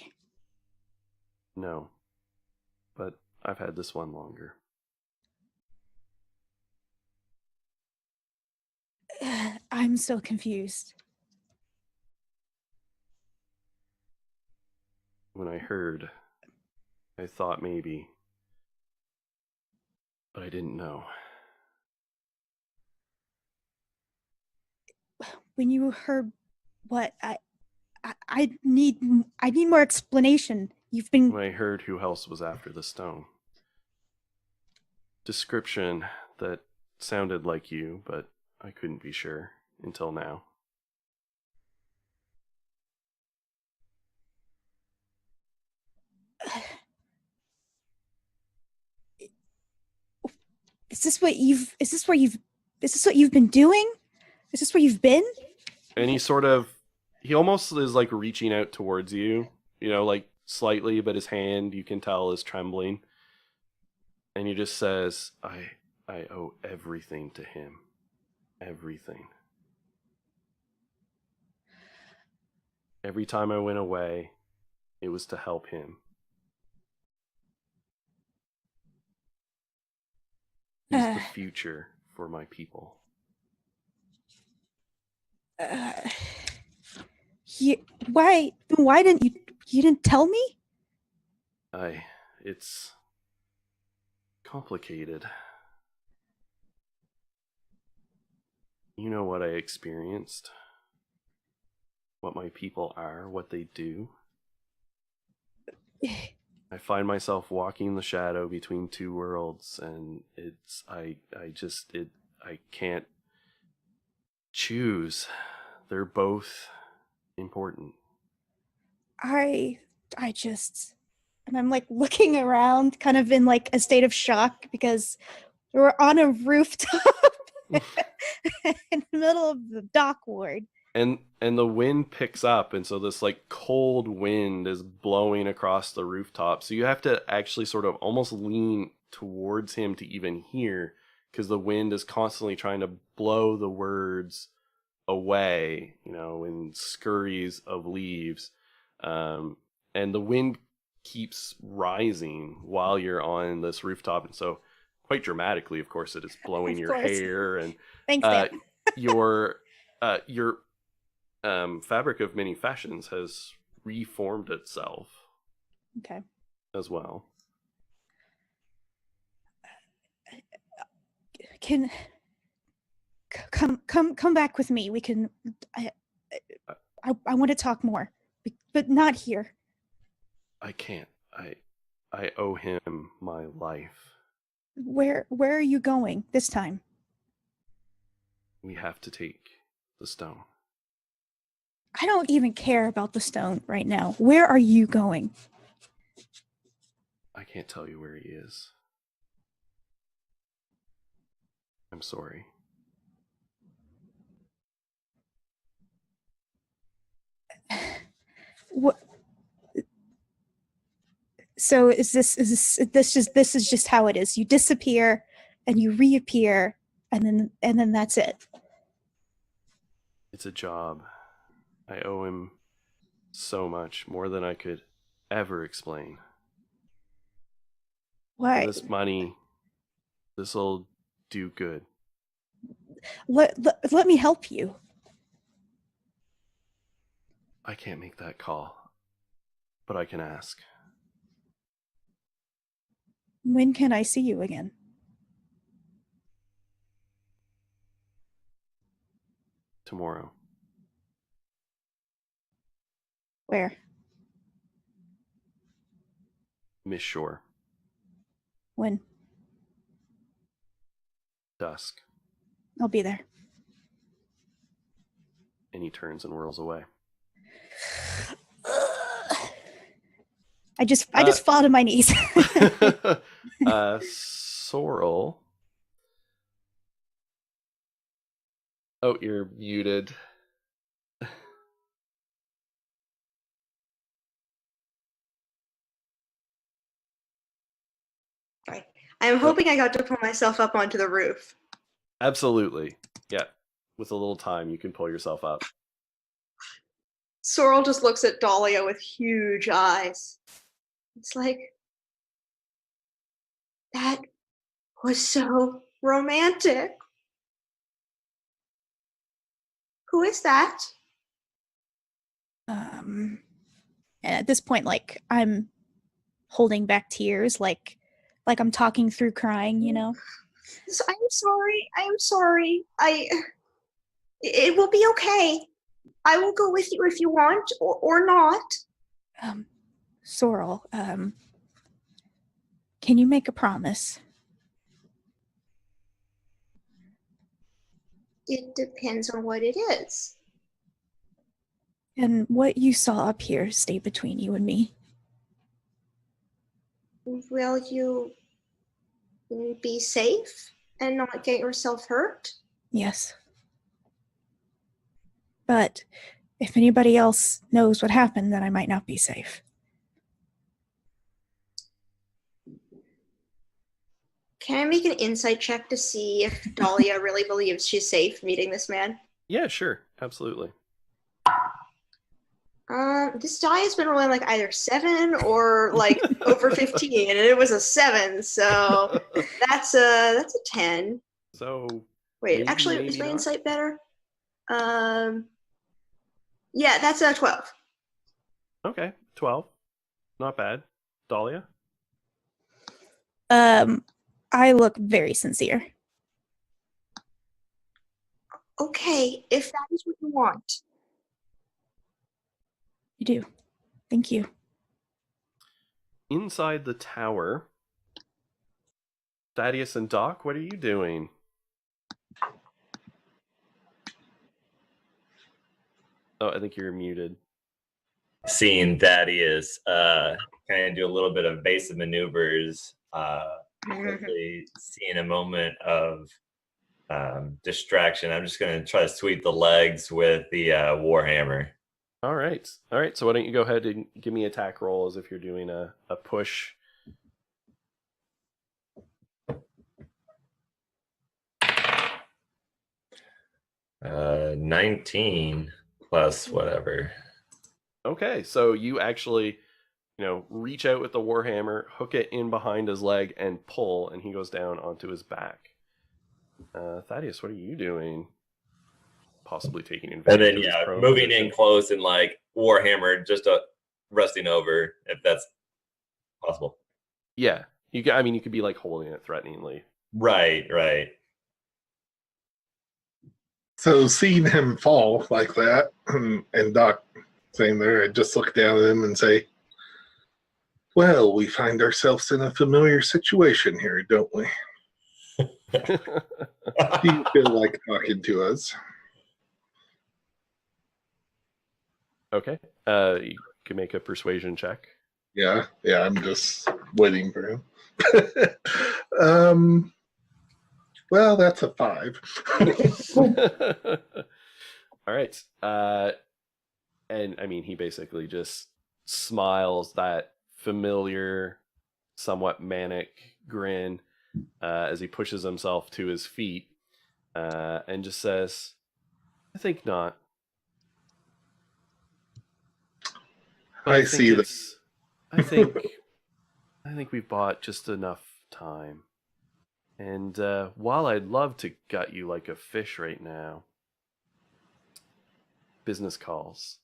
No, but I've had this one longer. I'm so confused. When I heard, I thought maybe, but I didn't know. When you heard what I need more explanation. You've been. When I heard who else was after the stone. Description that sounded like you, but I couldn't be sure until now. Is this what you've been doing? Is this where you've been? And he almost is like reaching out towards you, like slightly, but his hand, you can tell, is trembling. And he just says, I owe everything to him. Everything. Every time I went away, it was to help him. He's the future for my people. Why didn't you didn't tell me? It's complicated. You know what I experienced, what my people are, what they do. I find myself walking the shadow between two worlds, and I can't choose. They're both important. And I'm like looking around, kind of in like a state of shock because we're on a rooftop in the middle of the dock ward. And the wind picks up, and so this like cold wind is blowing across the rooftop. So you have to actually sort of almost lean towards him to even hear, because the wind is constantly trying to blow the words away, in scurries of leaves. And the wind keeps rising while you're on this rooftop, and so quite dramatically, of course, it is blowing your hair, and thanks, your fabric of many fashions has reformed itself. Okay. As well. Come back with me. We can. I want to talk more, but not here. I can't. I owe him my life. Where are you going this time? We have to take the stone. I don't even care about the stone right now. Where are you going? I can't tell you where he is. I'm sorry. What? So this is just how it is? You disappear and you reappear, and then that's it. It's a job. I owe him so much, more than I could ever explain. Why? This money, this'll do good. Let me help you. I can't make that call, but I can ask. When can I see you again? Tomorrow. Where? Miss Shore. When? Dusk. I'll be there. And he turns and whirls away. I just fall to my knees. Sorrel. Oh, you're muted. Sorry. I'm hoping I got to pull myself up onto the roof. Absolutely. Yeah. With a little time, you can pull yourself up. Sorrel just looks at Dahlia with huge eyes. It's like, that was so romantic. Who is that? And at this point, like, I'm holding back tears, like I'm talking through crying, you know? I'm sorry. I am sorry. It will be okay. I will go with you if you want, or not. Sorrel, can you make a promise? It depends on what it is. And what you saw up here stay between you and me. Will you be safe and not get yourself hurt? Yes. But if anybody else knows what happened, then I might not be safe. Can I make an insight check to see if Dahlia really believes she's safe meeting this man? Yeah, sure. Absolutely. This die has been rolling like either 7 or like over 15, and it was a 7, so that's a 10. So wait, maybe, actually, maybe is my not? insight better? Yeah, that's a 12. Okay, 12. Not bad. Dahlia? I look very sincere. Okay, if that is what you want. You do. Thank you. Inside the tower, Thaddeus and Doc, what are you doing? Oh, I think you're muted. Seeing Thaddeus kind of do a little bit of evasive maneuvers, hopefully seeing a moment of distraction. I'm just going to try to sweep the legs with the Warhammer. All right. So why don't you go ahead and give me attack roll as if you're doing a push. Uh, 19 plus whatever. Okay, so you actually, reach out with the Warhammer, hook it in behind his leg, and pull, and he goes down onto his back. Thaddeus, what are you doing? Possibly taking advantage And then, of his prone moving position. in close and like Warhammer, just resting over, if that's possible. Yeah, you could be like holding it threateningly. Right. So seeing him fall like that, and Doc saying there, I just look down at him and say, Well, we find ourselves in a familiar situation here, don't we? Do you feel like talking to us? Okay. You can make a persuasion check. Yeah, I'm just waiting for him. Well, that's a 5. All right. And I mean, he basically just smiles that familiar, somewhat manic grin as he pushes himself to his feet and just says, I think not. But I see that. I think we've bought just enough time. And while I'd love to gut you like a fish right now, business calls.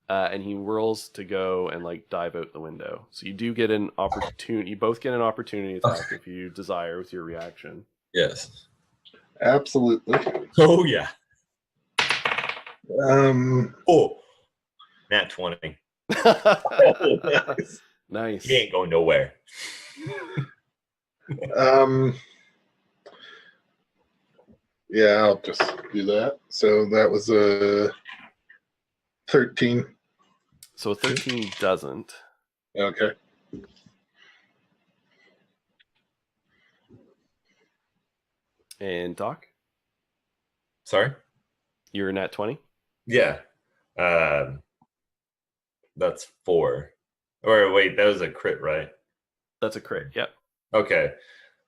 And he whirls to go and like dive out the window. So you do get an opportunity. You both get an opportunity attack if you desire with your reaction. Yes. Absolutely. Oh yeah. Oh, nat 20. nice. Nice. He ain't going nowhere. Yeah, I'll just do that. So that was a 13. So 13 doesn't. Okay. And Doc? Sorry? You're in at 20? Yeah. That's 4. Or wait, that was a crit, right? That's a crit, yep. Okay.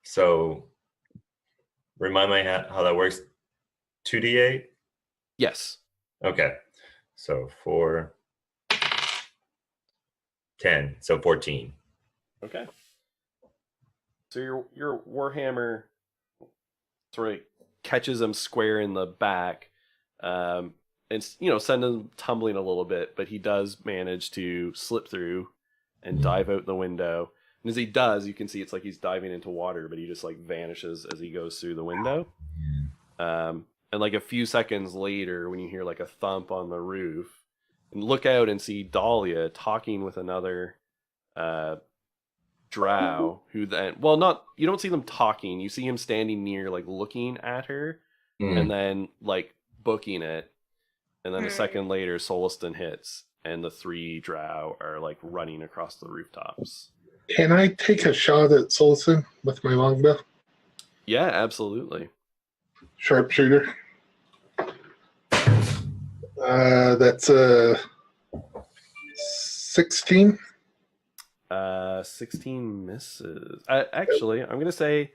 So remind me how that works. 2d8? Yes. Okay. So 4, 10. So 14. Okay. So your Warhammer sort of catches him square in the back, and send him tumbling a little bit, but he does manage to slip through and dive out the window. And as he does, you can see it's like he's diving into water, but he just like vanishes as he goes through the window. And like a few seconds later, when you hear like a thump on the roof, and look out and see Dahlia talking with another drow who then, you don't see them talking. You see him standing near, like looking at her, and then like booking it. And then a second later, Soliston hits, and the 3 drow are like running across the rooftops. Can I take a shot at Soliston with my longbow? Yeah, absolutely. Sharpshooter. That's a 16. 16 misses. Actually, I'm gonna say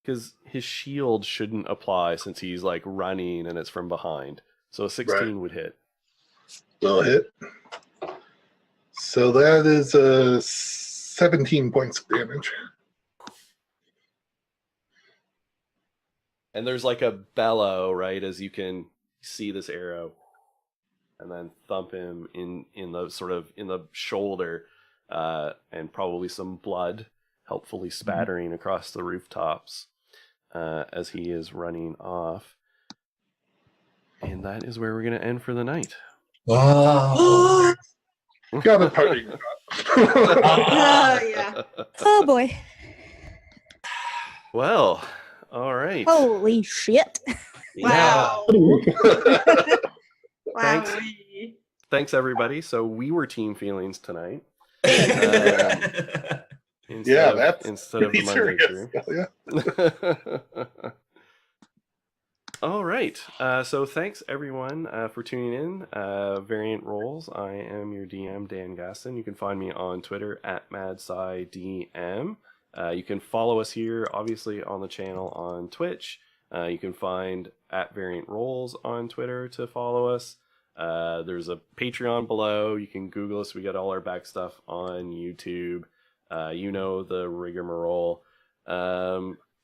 because his shield shouldn't apply since he's like running and it's from behind. So a 16 would hit. Will hit. So that is 17 points of damage. And there's like a bellow, right, as you can see this arrow, and then thump him in the sort of in the shoulder, and probably some blood helpfully spattering across the rooftops as he is running off. And that is where we're going to end for the night. Wow. Got a party. Yeah. Oh boy. Well, all right. Holy shit. Wow. Wow. Thanks, everybody. So we were team feelings tonight. Instead of the Monday crew. Yeah. All right. So thanks everyone for tuning in. Variant Roles. I am your DM, Dan Gaston. You can find me on Twitter at MadSciDM. You can follow us here, obviously, on the channel on Twitch. You can find at Variant Roles on Twitter to follow us. There's a Patreon below. You can Google us. We got all our back stuff on YouTube. The rigmarole.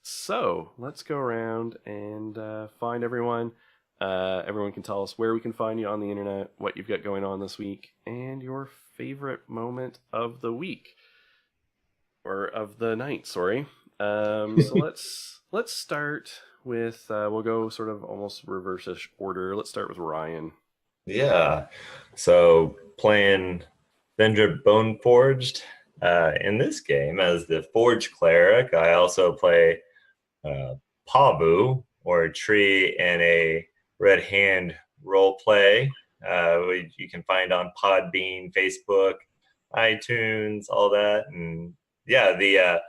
So let's go around and find everyone. Everyone can tell us where we can find you on the internet, what you've got going on this week, and your favorite moment of the week. Or of the night, sorry. So let's start with, we'll go sort of almost reverse-ish order. Let's start with Ryan. Yeah. So playing Vendra Boneforged, in this game as the Forge Cleric. I also play Pabu, or a tree and a red hand role play. You can find on Podbean, Facebook, iTunes, all that. And yeah, the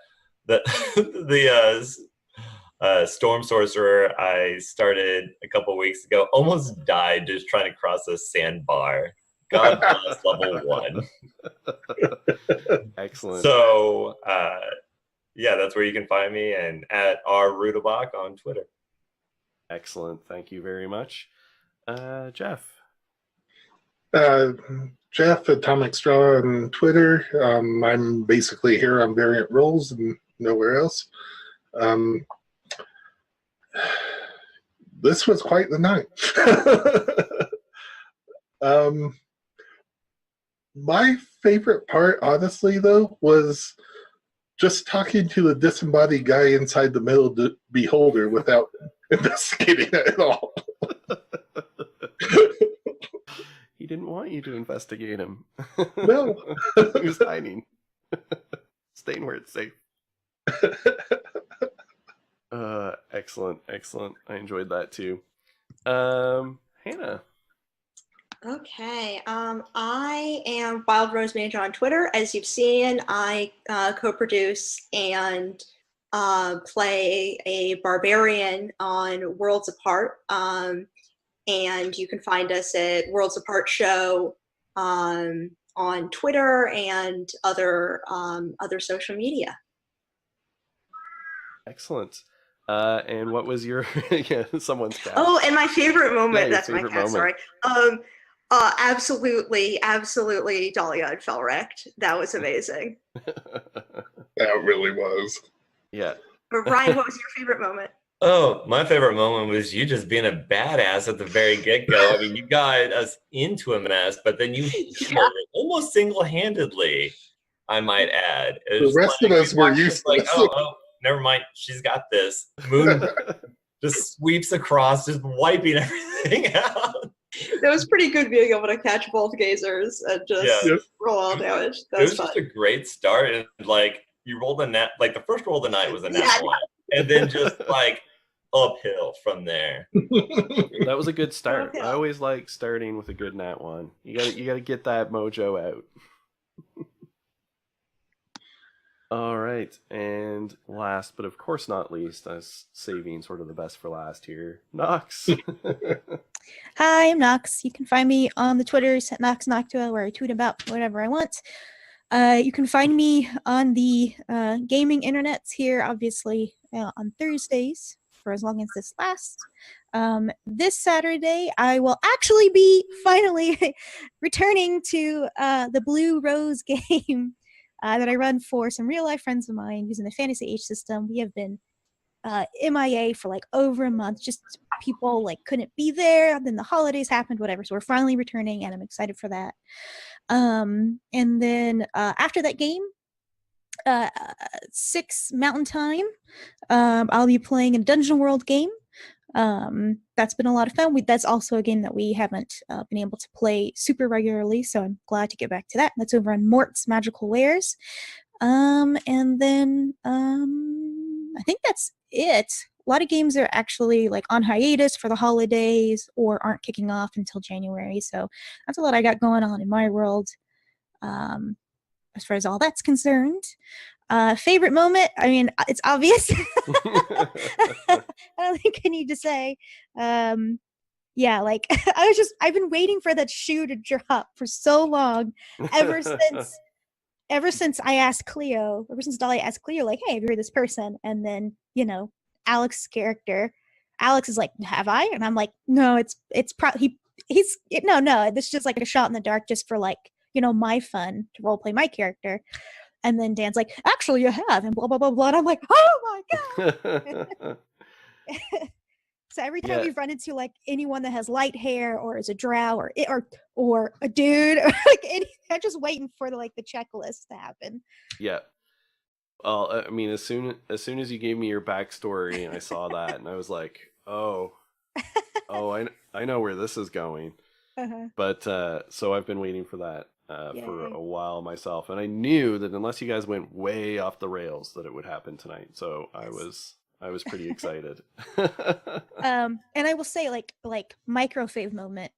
Storm Sorcerer I started a couple weeks ago, almost died just trying to cross a sandbar. God bless level 1. Excellent. So yeah, that's where you can find me, and at rrutabach on Twitter. Excellent. Thank you very much. Jeff. Jeff, Atomic Straw on Twitter. I'm basically here on Variant Roles and nowhere else. This was quite the night. My favorite part, honestly, though, was just talking to the disembodied guy inside the Metal Beholder without investigating it at all. He didn't want you to investigate him. No. He was hiding. Staying where it's safe. Excellent. I enjoyed that too. Hannah. Okay, I am Wild Rose Mage on Twitter. As you've seen, I co-produce and play a barbarian on Worlds Apart. And you can find us at Worlds Apart Show on Twitter and other social media. Excellent. And what was your someone's cat? Oh, and my favorite moment. Yeah, that's my favorite cat. moment. Sorry. Absolutely, Dahlia and Felwrecked. That was amazing. That really was. Yeah. But Ryan, what was your favorite moment? Oh, my favorite moment was you just being a badass at the very get-go. I mean, you got us into a mess, but then you handled it almost single-handedly, I might add. The rest of us were useless. Like, oh, never mind. She's got this. Moon just sweeps across, just wiping everything out. That was pretty good being able to catch both gazers and just roll all damage. That was fun. Just a great start. And like, you rolled a nat, like the first roll of the night was a nat 1. And then just like uphill from there. That was a good start. I always like starting with a good nat 1. You gotta get that mojo out. All right, and last but of course not least, I was saving sort of the best for last here, Nox. Hi, I'm Nox. You can find me on the Twitters at NoxNoctua, where I tweet about whatever I want. You can find me on the gaming internets here, obviously, on Thursdays, for as long as this lasts. This Saturday, I will actually be finally returning to the Blue Rose game that I run for some real-life friends of mine using the Fantasy Age system. We have been MIA for like over a month. Just people like couldn't be there. Then the holidays happened, whatever. So we're finally returning, and I'm excited for that. And then after that game, 6 Mountain Time, I'll be playing a Dungeon World game. That's been a lot of fun. That's also a game that we haven't been able to play super regularly, so I'm glad to get back to that. That's over on Mort's Magical Wares. And then I think that's it. A lot of games are actually like on hiatus for the holidays or aren't kicking off until January, so that's a lot I got going on in my world as far as all that's concerned. Favorite moment? I mean, it's obvious. I don't think I need to say. Yeah, like I've been waiting for that shoe to drop for so long, ever since I asked Cleo, ever since Dahlia asked Cleo, like, hey, have you heard this person? And then, Alex's character, Alex is like, have I? And I'm like, no, it's probably no, this is just like a shot in the dark just for like, my fun to role play my character. And then Dan's like, actually, you have, and blah, blah, blah, blah. And I'm like, oh my God. So every time we've run into like anyone that has light hair or is a drow or a dude, or like I'm just waiting for the checklist to happen. Yeah. Well, I mean, as soon as you gave me your backstory and I saw that, and I was like, oh, I know where this is going. But so I've been waiting for that for Yay. a while myself, and I knew that unless you guys went way off the rails, that it would happen tonight. So I was pretty excited. And I will say, like micro fave moment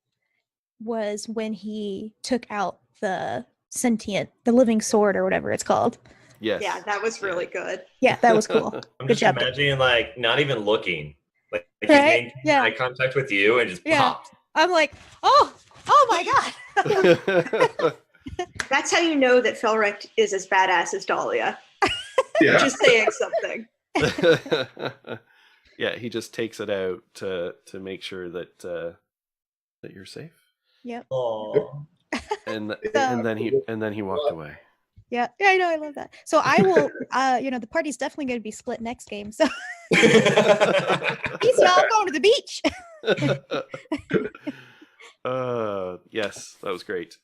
was when he took out the living sword or whatever it's called. Yes. Yeah, that was really good. Yeah, that was cool. I'm Good just job. imagining like not even looking, like he's Right? maintaining Yeah. eye contact with you and just Yeah. popped. I'm like, oh my god. That's how you know that Felric is as badass as Dahlia. Yeah. Just saying something. Yeah, he just takes it out to make sure that that you're safe. Yep. Oh, And then he walked away. Yeah, I know, I love that. So I will the party's definitely gonna be split next game. So peace, y'all, going to the beach. Yes, that was great.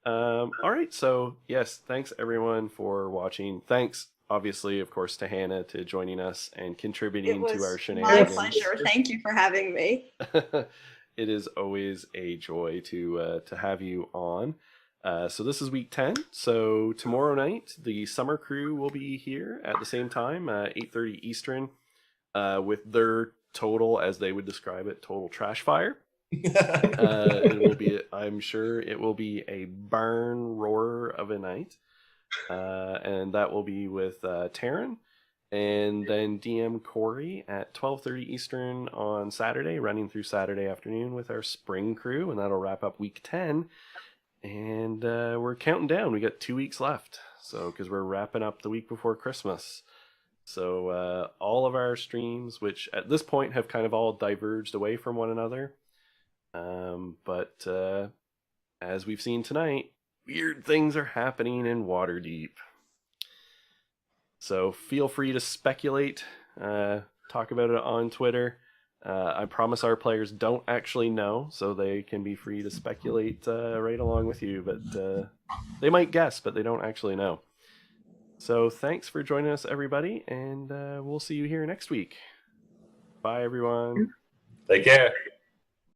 All right, so yes, thanks everyone for watching. Thanks, obviously, of course, to Hannah to joining us and contributing It was to our my shenanigans. pleasure. Thank you for having me. It is always a joy to have you on. So this is week 10. So tomorrow night, the summer crew will be here at the same time, 8:30 Eastern, with their total, as they would describe it, total trash fire. It will be, I'm sure it will be a barn roarer of a night. And that will be with Taryn, and then DM Corey at 12:30 Eastern on Saturday, running through Saturday afternoon with our spring crew, and that'll wrap up week 10. And we're counting down. We got 2 weeks left, so because we're wrapping up the week before Christmas. So all of our streams, which at this point have kind of all diverged away from one another, but as we've seen tonight, weird things are happening in Waterdeep. So feel free to speculate, talk about it on Twitter. I promise our players don't actually know, so they can be free to speculate right along with you, but they might guess, but they don't actually know. So thanks for joining us, everybody, and we'll see you here next week. Bye, everyone. Take care.